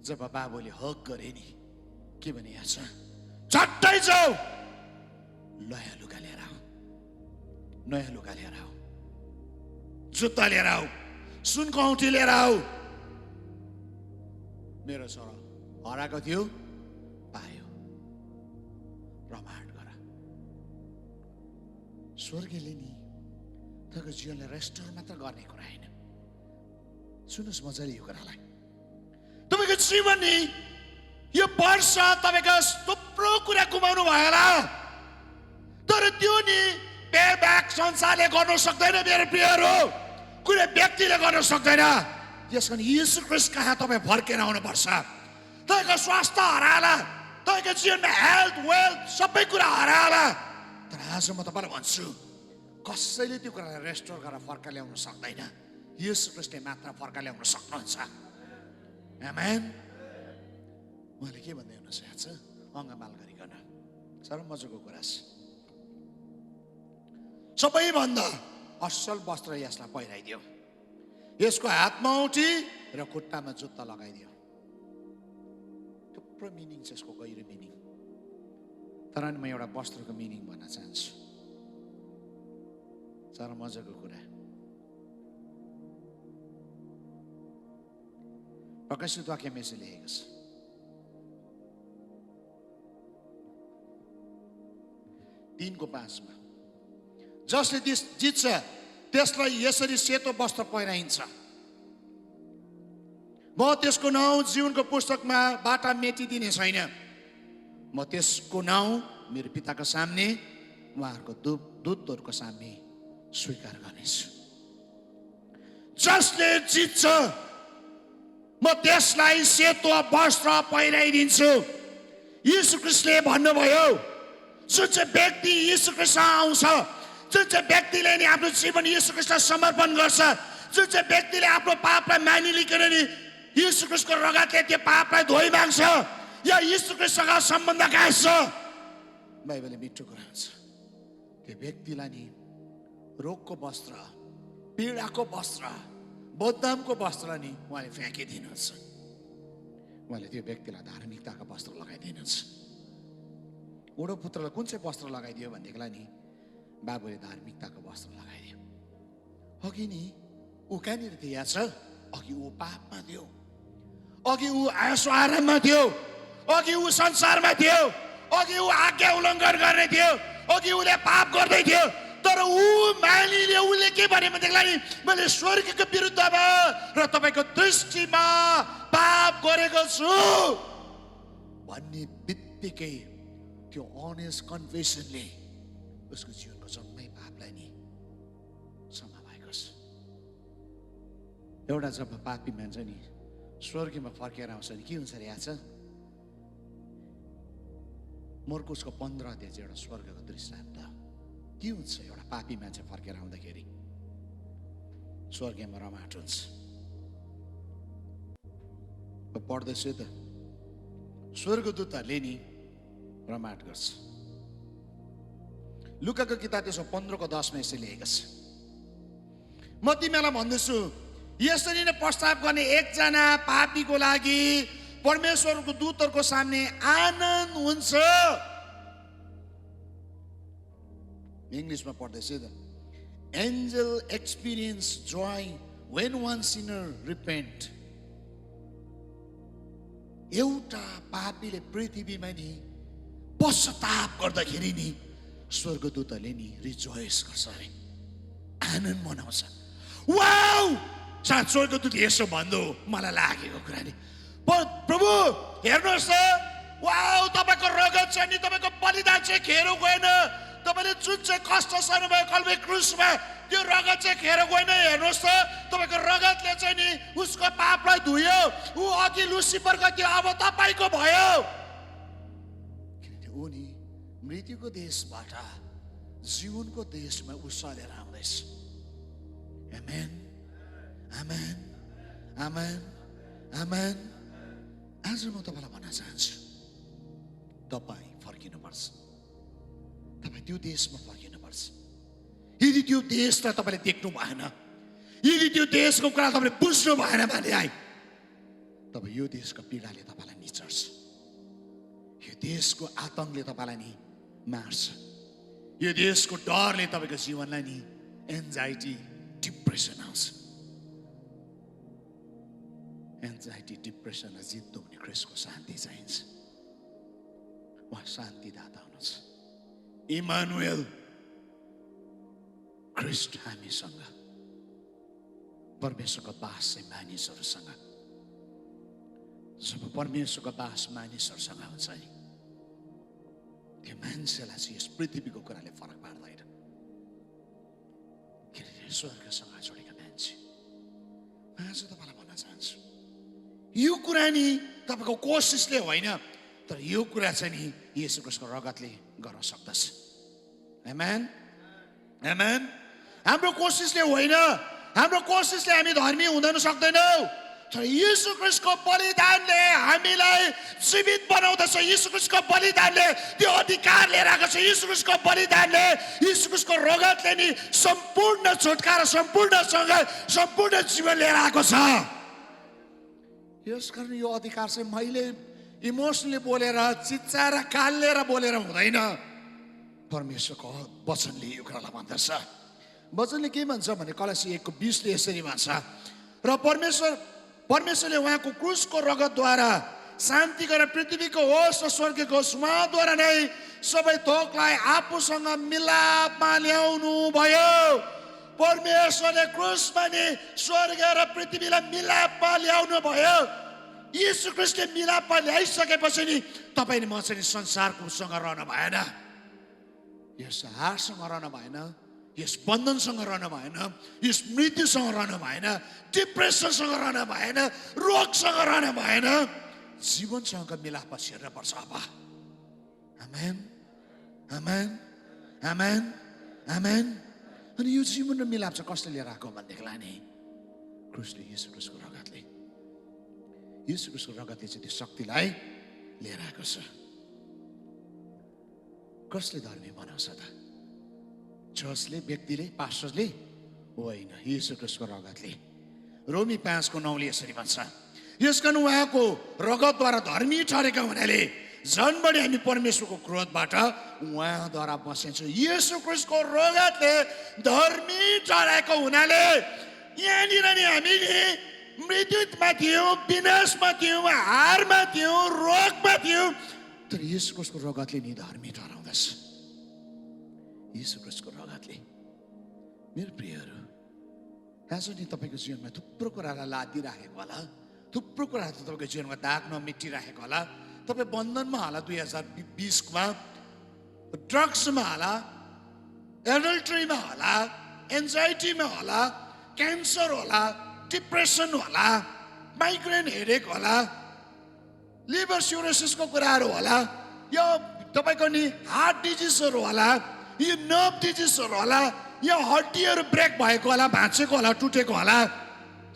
जब बाबुले हक गरे नि के भने याद छ झट्टै जाऊ नयाँ लुगा लिएर आऊ जुत्ता लिएर आऊ सुनको औँठी लिएर आऊ मेरो छोरा हराएको थियो पायो रमाइलो गर स्वर्गले नि तपाईँको जीवनलाई रेस्टोर मात्र गर्ने कुरा होइन सुन्नुहोस् मजाले यो कुरालाई तपाईँको जीवन नि यो वर्ष तपाईको थुप्रो कुरा गुमाउनु भयो होला, तर त्यो नि पेब्याक संसारले गर्न सक्दैन मेरो प्रियहरू, कुनै व्यक्तिले गर्न सक्दैन। यसकारण येशू ख्रीष्ट कहाँ तपाईँ फर्केर आउनुपर्छ। तपाईँको स्वास्थ्य हराला, तपाईँको जीवनमा हेल्थ वेल्थ सबै कुरा हराला, तर आज म तपाईँलाई भन्छु कसैले त्यो कुरालाई रेस्टोर गरेर फर्का ल्याउन सक्दैन। येशू ख्रीष्टले मात्र फर्का ल्याउन सक्नुहुन्छ। आमेन। उहाँले के भन्दै हुनुहुन्छ याद छ? अङ्गमाल गरिकन साह्रो मजाको कुरा छ। सबैभन्दा असल वस्त्र यसलाई पहिराइदियो, यसको हातमा औँठी र खुट्टामा जुत्ता लगाइदियो। थुप्रो मिनिङ छ यसको, गहिरो मिनिङ। तर नि म एउटा वस्त्रको मिनिङ भन्न चाहन्छु। साह्रो मजाको कुरा। प्रकाशित वाक्यमा यसो लेखेको छ, तीनको 5 जसले जित्छ त्यसलाई यसरी सेतो वस्त्र पहिराइन्छ। म त्यसको नाउँ जीवनको पुस्तकमा बाटा मेटिदिने छैन। म त्यसको नाउँ मेरो पिताको सामने, उहाँहरूको दूतहरूको सामने स्वीकार गर्नेछु। जसले जित्छ म त्यसलाई सेतो वस्त्र पहिराइदिन्छु। येशू ख्रीष्टले भन्नुभयो, जुन चाहिँ व्यक्ति येशू ख्रीष्टसँग आउँछ, जुन चाहिँ व्यक्तिले नि आफ्नो जीवन येशू ख्रीष्टलाई समर्पण गर्छ, जुन चाहिँ व्यक्तिले आफ्नो पापलाई मानिलिकन नि येशू ख्रीष्टको रगतले त्यो पापलाई धोइ माग्छ, या येशू ख्रीष्टसँग सम्बन्ध गाँच्छ, बाइबलले मिठो कुरा हुन्छ, त्यो व्यक्तिलाई नि रोगको वस्त्र, पीडाको वस्त्र, बदनामको वस्त्र नि उहाँले फ्याँकिदिनुहुन्छ। उहाँले त्यो व्यक्तिलाई धार्मिकताको वस्त्र लगाइदिनुहुन्छ। बुढो पुत्रलाई कुन चाहिँ वस्त्र लगाइदियो भनेदेखिलाई नि बाबुले धार्मिकताको वस्त्र लगाइदियो। अघि नि ऊ कहाँनिर थियो याद छ? अघि ऊ पापमा थियो, अघि ऊ आयसो आराममा थियो, अघि ऊ संसारमा थियो, अघि ऊ आज्ञा उल्लङ्घन गर्ने थियो, अघि उसले पाप गर्दै थियो। तर ऊ मानिले उसले के भने भनेदेखिलाई मैले स्वर्गको विरुद्धमा र तपाईँको दृष्टिमा पाप गरेको छु भन्ने बित्तिकै त्यो अनेस्ट कन्फेसनले उसको जीवनको जम्मै पापलाई नि क्षमा भएको छ। एउटा जब पापी मान्छे नि स्वर्गमा फर्केर आउँछ नि के हुन्छ अरे याद छ? मर्कुसको 15 अध्याय चाहिँ एउटा स्वर्गको दृष्टान्त। के हुन्छ एउटा पापी मान्छे फर्केर आउँदाखेरि? स्वर्गमा रमाट हुन्छ। पढ्दैछु त, स्वर्गदूतहरूले नि रमाट गर्छ। लुकाको किताब त्यसो 15:10 यसो लेखेको छ, म तिमीलाई भन्दैछु यसरी नै प्रस्ताव गर्ने एकजना पापीको लागि परमेश्वरको दूतहरूको सामने आनन्द हुन्छ। इङ्ग्लिसमा पढ्दैछु त, angel experience joy when one sinner repent. एउटा पापीले पृथ्वीमा नि पश्चाताप गर्दाखेरि नि स्वर्गदूतले नि रिजोइस गर्छ अरे, आनन्द मनाउँछ। वाउ! साथ स्वर्गदूत यसो भन्दा मलाई लागेको कुरा नि, प्रभु हेर्नुहोस् त, वाउ तपाईको रगत चाहिँ नि तपाईको बलिदान चाहिँ खेर गएन, तपाईले जुन चाहिँ कष्ट सहनुभयो कल्भरी क्रुसमा त्यो रगत चाहिँ खेर गएन। हेर्नुहोस् त तपाईको रगतले चाहिँ नि उसको पापलाई धुयो, ऊ अघि लुसिफरको थियो अब तपाईको भयो। किनकि ऊ नि मृत्युको देशबाट जीवनको देशमा ऊ सरेर आउँदैछ। आमेन, आमेन, आमेन, आमेन। आज म तपाईँलाई भन्न चाहन्छु, तपाईँ फर्किनुपर्छ, तपाईँ त्यो देशमा फर्किनुपर्छ। यदि त्यो देशलाई तपाईँले देख्नु भएन, यदि त्यो देशको कुरा तपाईँले बुझ्नु भएन भने तब यो देशको पीडाले तपाईँलाई निचर्छ, यो देशको आतङ्कले तपाईँलाई नि मार्छ, यो देशको डरले तपाईँको जीवनलाई नि एन्जाइटी डिप्रेसन आउँछ। एन्जाइटी डिप्रेसनलाई जित्नु भने ख्रीष्टको शान्ति चाहिन्छ। उहाँ शान्तिदाता हुनुहुन्छ। इमानुएल, ख्रीष्ट हामीसँग, परमेश्वरको दास चाहिँ मानिसहरूसँग। जब परमेश्वरको बास मानिसहरूसँग हुन्छ नि त्यो मान्छेलाई चाहिँ यस पृथ्वीको कुराले फरक पार्दैन किनकि स्वर्गसँग जोडेका मान्छे म आज तपाईँलाई भन्न चाहन्छु यो कुरा नि तपाईँको कोसिसले होइन तर यो कुरा चाहिँ नि येशू ख्रीष्टको रगतले गर्न सक्दछ आमेन आमेन हाम्रो कोसिसले होइन हाम्रो कोसिसले हामी धर्मी हुन सक्दैनौँ तर येशू ख्रीष्टको बलिदानले हामीलाई जीवित बनाउँदछ येशू ख्रीष्टको बलिदानले त्यो अधिकार लिएर आएको छ येशू ख्रीष्टको बलिदानले येशू ख्रीष्टको रगतले नि सम्पूर्ण छुटकारा सम्पूर्ण जीवन लिएर आएको छ यसकारण यो अधिकार चाहिँ मैले इमोसनली बोलेर चिच्चाएर कालेर बोलेर हुँदैन परमेश्वरको वचनले यो कुरालाई भन्दछ वचनले के भन्छ भने कलसी 1:20 ले यसरी भन्छ र परमेश्वरले उहाँको क्रुसको रगतद्वारा शान्ति गरेर पृथ्वीको होस् र स्वर्गको होस् उहाँद्वारा नै सबै थोकलाई आफूसँग मिलापमा ल्याउनु भयो परमेश्वरले क्रुसमा नि स्वर्ग र पृथ्वीलाई मिलापमा ल्याउनु भयो येशू ख्रीष्टले मिलापमा ल्याइसकेपछि नि तपाईँ म चाहिँ संसारकोसँग रहन भएन यस हारसँग रहन भएन यस बन्धनसँग रहन भएन यस मृत्युसँग रहन भएन डिप्रेसनसँग रहन भएन रोगसँग रहन भएन जीवनसँग मिलापमा छिर्न पर्छ अब आमेन आमेन आमेन आमेन अनि यो जीवन र मिलाप चाहिँ कसले लिएर आएको भनेदेखिलाई नि क्रुसले येशू ख्रीष्टको रगतले येशू ख्रीष्टको रगतले चाहिँ त्यो शक्तिलाई लिएर आएको छ कसले धर्मी बनाउँछ त चर्चले व्यक्तिले पास्टरले होइन येशू ख्रीष्टको रगतले रोमी 5:9 यसरी भन्छ यसकारण उहाँको रगतद्वारा धर्मी ठरेका हुनाले झन्बढी हामी परमेश्वरको क्रोधबाट उहाँद्वारा बसिन्छ येशू ख्रीष्टको रगतले धर्मी ठरेको हुनाले यहाँनिर नि हामी मृत्युमा थियौँ विनाशमा थियौँ हारमा थियौँ रोगमा थियौँ तर येशू ख्रीष्टको रगतले नि धर्मी ठहराउँदछ येशू ख्रीष्टको रगतले मेरो प्रियहरू आज नि तपाईँको जीवनमा थुप्रो कुरालाई लादिराखेको होला थुप्रो कुराहरू तपाईँको जीवनमा दाग नमेटिराखेको होला तपाईँ बन्धनमा होला 2020मा ड्रग्समा होला एडल्ट्रीमा होला एन्जाइटीमा होला क्यान्सर होला डिप्रेसन होला माइग्रेन हेडेक होला लिभर सिरोसिसको कुराहरू होला यो तपाईँको नि हार्ट डिजिजहरू होला यो नर्भ डिजिजहरू होला यो हड्डीहरू ब्रेक भएको होला भाँचेको होला टुटेको होला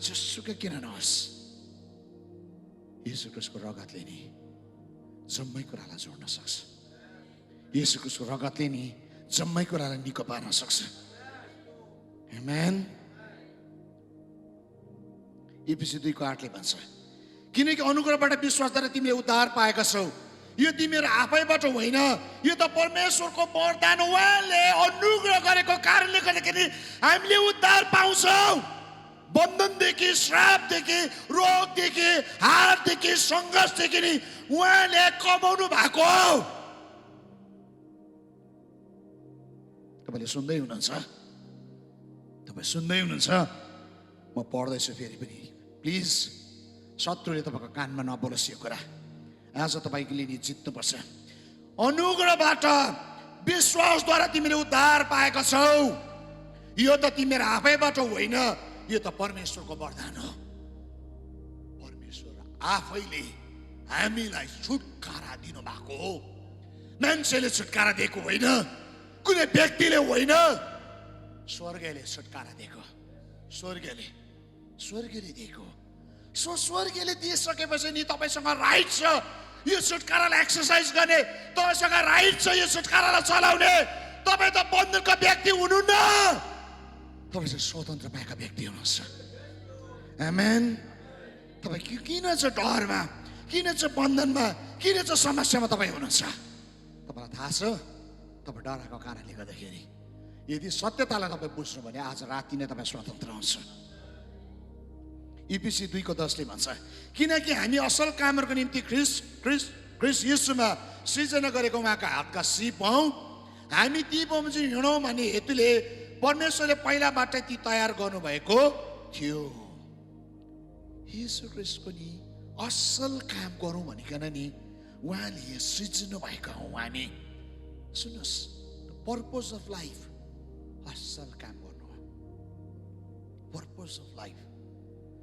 जसुकै किन नहोस् येशू ख्रीष्टको रगतले नि जम्मै कुरालाई जोड्न सक्छ येशू ख्रीष्टको रगतले नि जम्मै कुरालाई निको पार्न सक्छ आमेन एफिसी 2:8 भन्छ किनकि अनुग्रहबाट विश्वासद्वारा तिमीले उद्धार पाएका छौ यो तिमीहरू आफैबाट होइन यो त परमेश्वरको वरदान उहाँले अनुग्रह गरेको कारणले गर्दाखेरि हामीले उद्धार पाउँछौँ बन्धनदेखि श्रापदेखि रोगदेखि हारदेखि सङ्घर्षदेखि नि उहाँले कमाउनु भएको तपाईँले सुन्दै हुनुहुन्छ तपाईँ सुन्दै हुनुहुन्छ म पढ्दैछु फेरि पनि प्लिज शत्रुले तपाईँको कानमा नबोलोस् यो कुरा आज तपाईँले नि जित्नुपर्छ अनुग्रहबाट विश्वासद्वारा तिमीले उद्धार पाएका छौ यो त तिमीहरू आफैबाट होइन यो त परमेश्वरको वरदान हो परमेश्वर आफैले हामीलाई छुटकारा दिनु भएको हो मान्छेले छुटकारा दिएको होइन कुनै व्यक्तिले होइन स्वर्गले छुटकारा दिएको स्वर्गले दिएको स्वर्गले दिइसकेपछि नि तपाईँसँग राइट छ यो छुटकारालाई एक्सर्साइज गर्ने तपाईँसँग राइट छ यो छुटकारालाई चलाउने तपाईँ त बन्धनको व्यक्ति हुनुहुन्न तपाईँ चाहिँ स्वतन्त्र पाएका व्यक्ति हुनुहुन्छ आमेन तपाईँ किन चाहिँ डरमा किन चाहिँ बन्धनमा किन चाहिँ समस्यामा तपाईँ हुनुहुन्छ तपाईँलाई थाहा छ तपाईँ डराएको कारणले गर्दाखेरि यदि सत्यतालाई तपाईँ बुझ्नु भने आज राति नै तपाईँ स्वतन्त्र हुन्छ इफिसी 2:10 भन्छ किनकि हामी असल कामहरूको निम्ति ख्रिस्ट येशूमा सृजना गरेको उहाँको हातका सिप हौ हामी ती बमोजिम हिँडौँ भन्ने हेतुले परमेश्वरले पहिलाबाटै ती तयार गर्नुभएको थियो येशू ख्रिस्टको नि असल काम गरौँ भनिकन नि उहाँले सृजना भएका हौँ हामी। सुन्नुहोस्, पर्पज अफ लाइफ असल काम गर्नु हो। पर्पज अफ लाइफ,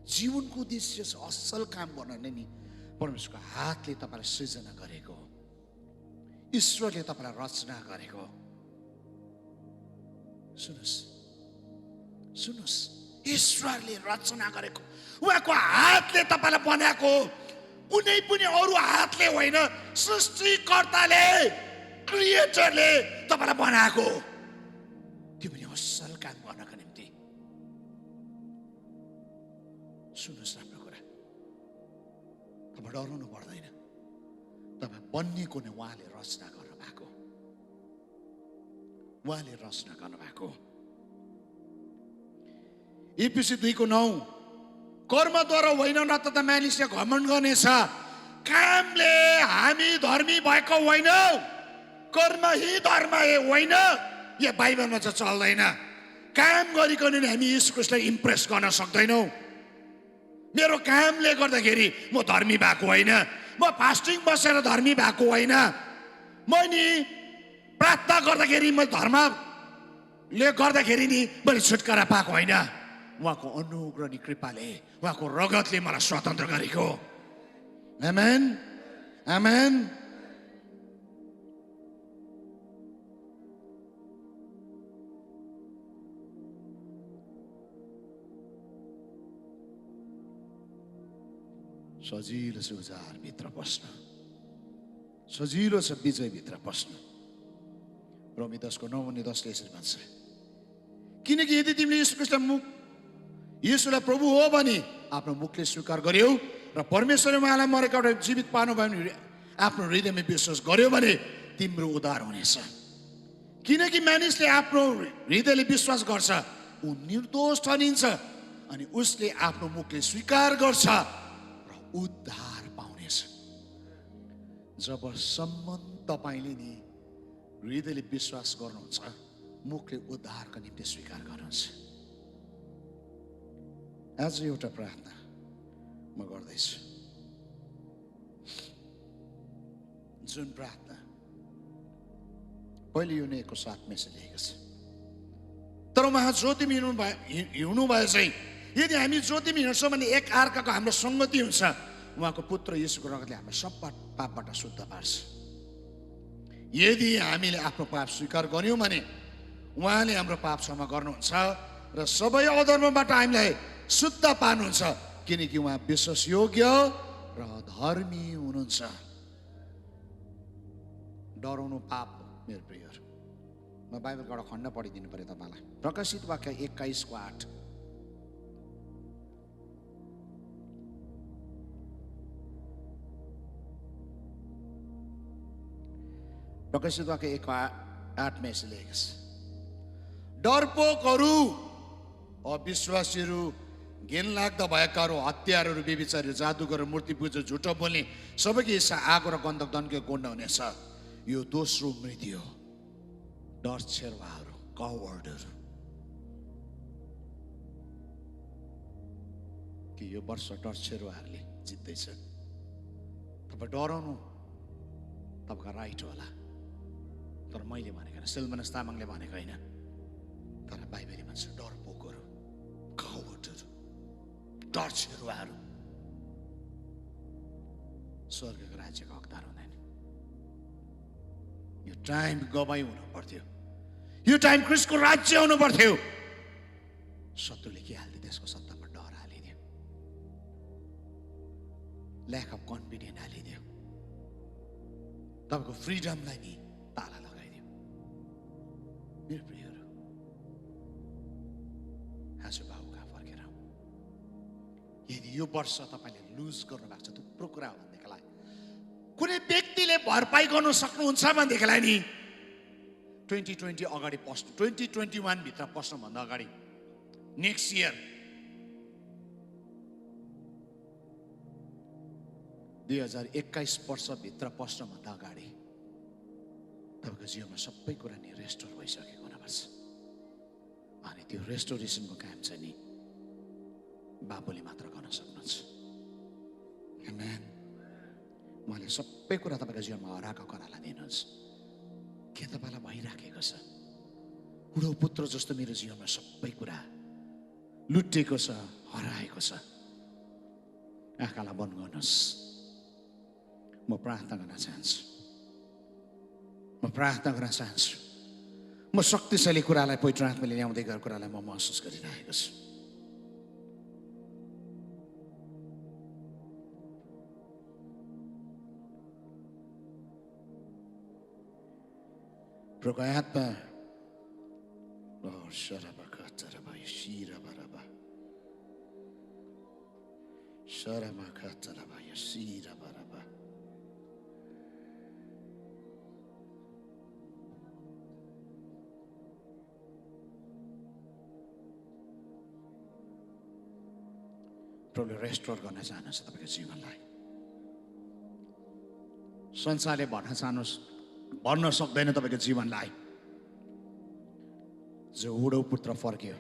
जीवनको उद्देश्य छ असल काम गर्न नै नि परमेश्वरको हातले तपाईँलाई सृजना गरेको हो। ईश्वरले तपाईँलाई रचना गरेको हो। सुन्नुहोस् सुन्नुहोस्, ईश्वरले रचना गरेको, उहाँको हातले तपाईँलाई बनाएको, कुनै पनि अरू हातले होइन, सृष्टिकर्ताले, क्रिएटरले तपाईँलाई बनाएको, त्यो पनि असल काम गर्नको निम्ति। सुन्नुहोस् राम्रो कुरा, तपाईँ डराउनु पर्दैन। तपाईँ बन्नेको नै उहाँले रचना गर्नु भएको, उहाँले रचना गर्नु भएको। इफिसी 2:9, कर्मद्वारा होइन न त मानिसले घमण्ड गर्नेछ। कामले हामी धर्मी भएको होइनौँ, कर्म ही धर्म होइन। यो बाइबलमा चाहिँ चल्दैन। काम गरिकन हामी यीशु ख्रीष्टलाई इम्प्रेस गर्न सक्दैनौँ। मेरो कामले गर्दाखेरि म धर्मी भएको होइन, म फास्टिङ बसेर धर्मी भएको होइन, म नि प्रार्थना गर्दाखेरि म धर्मले गर्दाखेरि नि मैले छुटकारा पाएको होइन। उहाँको अनुग्रह नि कृपाले, उहाँको रगतले मलाई स्वतन्त्र गरेको। आमेन आमेन। सजिलो छ उजार भित्र पस्न, सजिलो छ विजय भित्र पस्न। रोमी 10:9-10 यसरी भन्छ, किनकि यदि तिमीले येशूलाई प्रभु हो भने आफ्नो मुखले स्वीकार गर्यौ र परमेश्वरले उहाँलाई मरेका एउटा जीवित पार्नु भयो भने आफ्नो हृदयमा विश्वास गर्यो भने तिम्रो उद्धार हुनेछ। किनकि मानिसले आफ्नो हृदयले विश्वास गर्छ ऊ निर्दोष ठनिन्छ, अनि उसले आफ्नो मुखले स्वीकार गर्छ र उद्धार पाउनेछ। जबसम्म तपाईले नि हृदयले विश्वास गर्नुहुन्छ, मुखले उद्धारको निम्ति स्वीकार गर्नुहुन्छ। आज एउटा प्रार्थना म गर्दैछु, जुन प्रार्थना पहिले युनेको 7 मेसे लेखेको छ। तर उहाँ ज्योतिमा हिँड्नु भए चाहिँ यदि हामी ज्योतिमा हिँड्छौँ भने एक अर्काको हाम्रो संगति हुन्छ। उहाँको पुत्र येशूको रगतले हाम्रो सब पापबाट शुद्ध पार्छ। यदि हामीले आफ्नो पाप स्वीकार गर्यौँ भने उहाँले हाम्रो पाप क्षमा गर्नुहुन्छ र सबै अधर्मबाट हामीलाई शुद्ध पार्नुहुन्छ, किनकि उहाँ विश्वासयोग्य र धर्मी हुनुहुन्छ। डराउनु पाप हो मेरो प्रियहरू। म बाइबलको एउटा खण्ड पढिदिनु पर्यो तपाईँलाई। प्रकाशित वाक्य 21:8। प्रकाशित वाक्य 1:8 में यसले लेखेको छ, डरपोकहरू, अविश्वासीहरू, घिनलाग्दा भएकाहरू, हत्यारहरू, व्यभिचारी, जादुगर, मूर्ति पूजा, झुटो बोल्ने सबैको हिस्सा आगो र गन्धक दण्डको गुण्ड हुनेछ। यो दोस्रो मृत्यु हो। डर छेर्वाहरू, कवर्डहरू। कि यो वर्ष डर छेर्वाहरूले जित्दैछ। तपाईँ डराउनु तपाईँको राइट होला, तर मैले भनेको होइन, सिलमनस तामाङले भनेको होइन, तर बाइबलले भन्छ डरपोकहरू, कवर्डहरू, डर छेर्वाहरू स्वर्गको राज्यको हकदार हुँदैन। यो टाइम गवाई हुनु पर्थ्यो, यो टाइम ख्रीष्टको राज्य हुनु पर्थ्यो। शत्रुले के हालिदियो? त्यसको सत्तामा डर हालिदियो, ल्याक अफ कन्फिडेन्स हालिदियो, तपाईँको फ्रिडमलाई नि ताला लगाइदियो। मेरो प्रियहरू, आज बाबु कहाँ फर्केर आऊ। यदि यो वर्ष तपाईँले लुज गर्नुभएको छ थुप्रो कुरा हो भनेदेखिलाई, कुनै व्यक्तिले भरपाई गर्नु सक्नुहुन्छ भनेदेखिलाई नि 2020 अगाडि पस्नु, 2021 भित्र पस्नुभन्दा अगाडि नेक्स्ट इयर 2021 वर्षभित्र पस्नुभन्दा अगाडि तपाईँको जीवनमा सबै कुरा नि रेस्टोर भइसकेको हुनुपर्छ। अनि त्यो रेस्टोरेसनको काम चाहिँ नि बाबुले मात्र गर्न सक्नुहुन्छ, आमेन। उहाँले सबै कुरा तपाईँको जीवनमा हराएको करालाई दिनुहोस्। के तपाईँलाई भइराखेको छ? बुढो पुत्र जस्तो मेरो जीवनमा सबै कुरा लुटेको छ, हराएको छ। आँखालाई बन्द गर्नुहोस्। म प्रार्थना गर्न चाहन्छु। म प्रार्थना गर्न चाहन्छु। म शक्तिशाली कुरालाई पवित्र आत्माले ल्याउँदै गएको कुरालाई म महसुस गरिरहेको छु। प्रभुको आत्मा प्रभुले रेस्टोर गर्न चाहनुहुन्छ तपाईँको जीवनलाई। संसारले भन्न सक्दैन तपाईँको जीवनलाई। जो बुढो पुत्र फर्क्यो,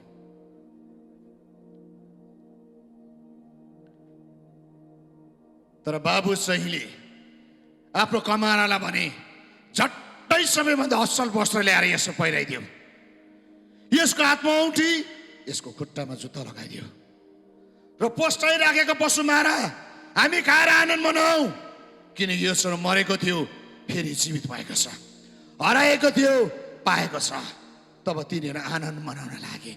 तर बाबु चाहिँले आफ्नो कमारालाई भने झट्टै सबैभन्दा असल वस्त्र ल्याएर यसो पहिराइदियो, यसको हातमा औँठी, यसको खुट्टामा जुत्ता लगाइदियो र पोस्टाइराखेको पशुमारा हामी खाएर आनन्द मनाऊ। किनकि यसो मरेको थियो, फेरि जीवित भएको छ, हराएको थियो, पाएको छ। तब तिनीहरू आनन्द मनाउन लागे।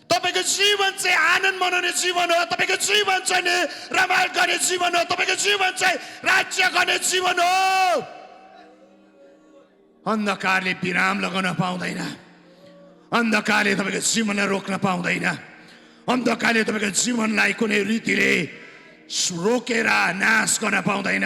तपाईँको जीवन चाहिँ आनन्द मनाउने जीवन हो। तपाईँको जीवन चाहिँ रमाइलो गर्ने जीवन हो। तपाईँको जीवन चाहिँ राज्य गर्ने जीवन हो। अन्धकारले विराम लगाउन पाउँदैन। अन्धकारले तपाईँको जीवनलाई रोक्न पाउँदैन। अन्धकारले तपाईँको जीवनलाई कुनै रीतिले रोकेर नाश गर्न पाउँदैन।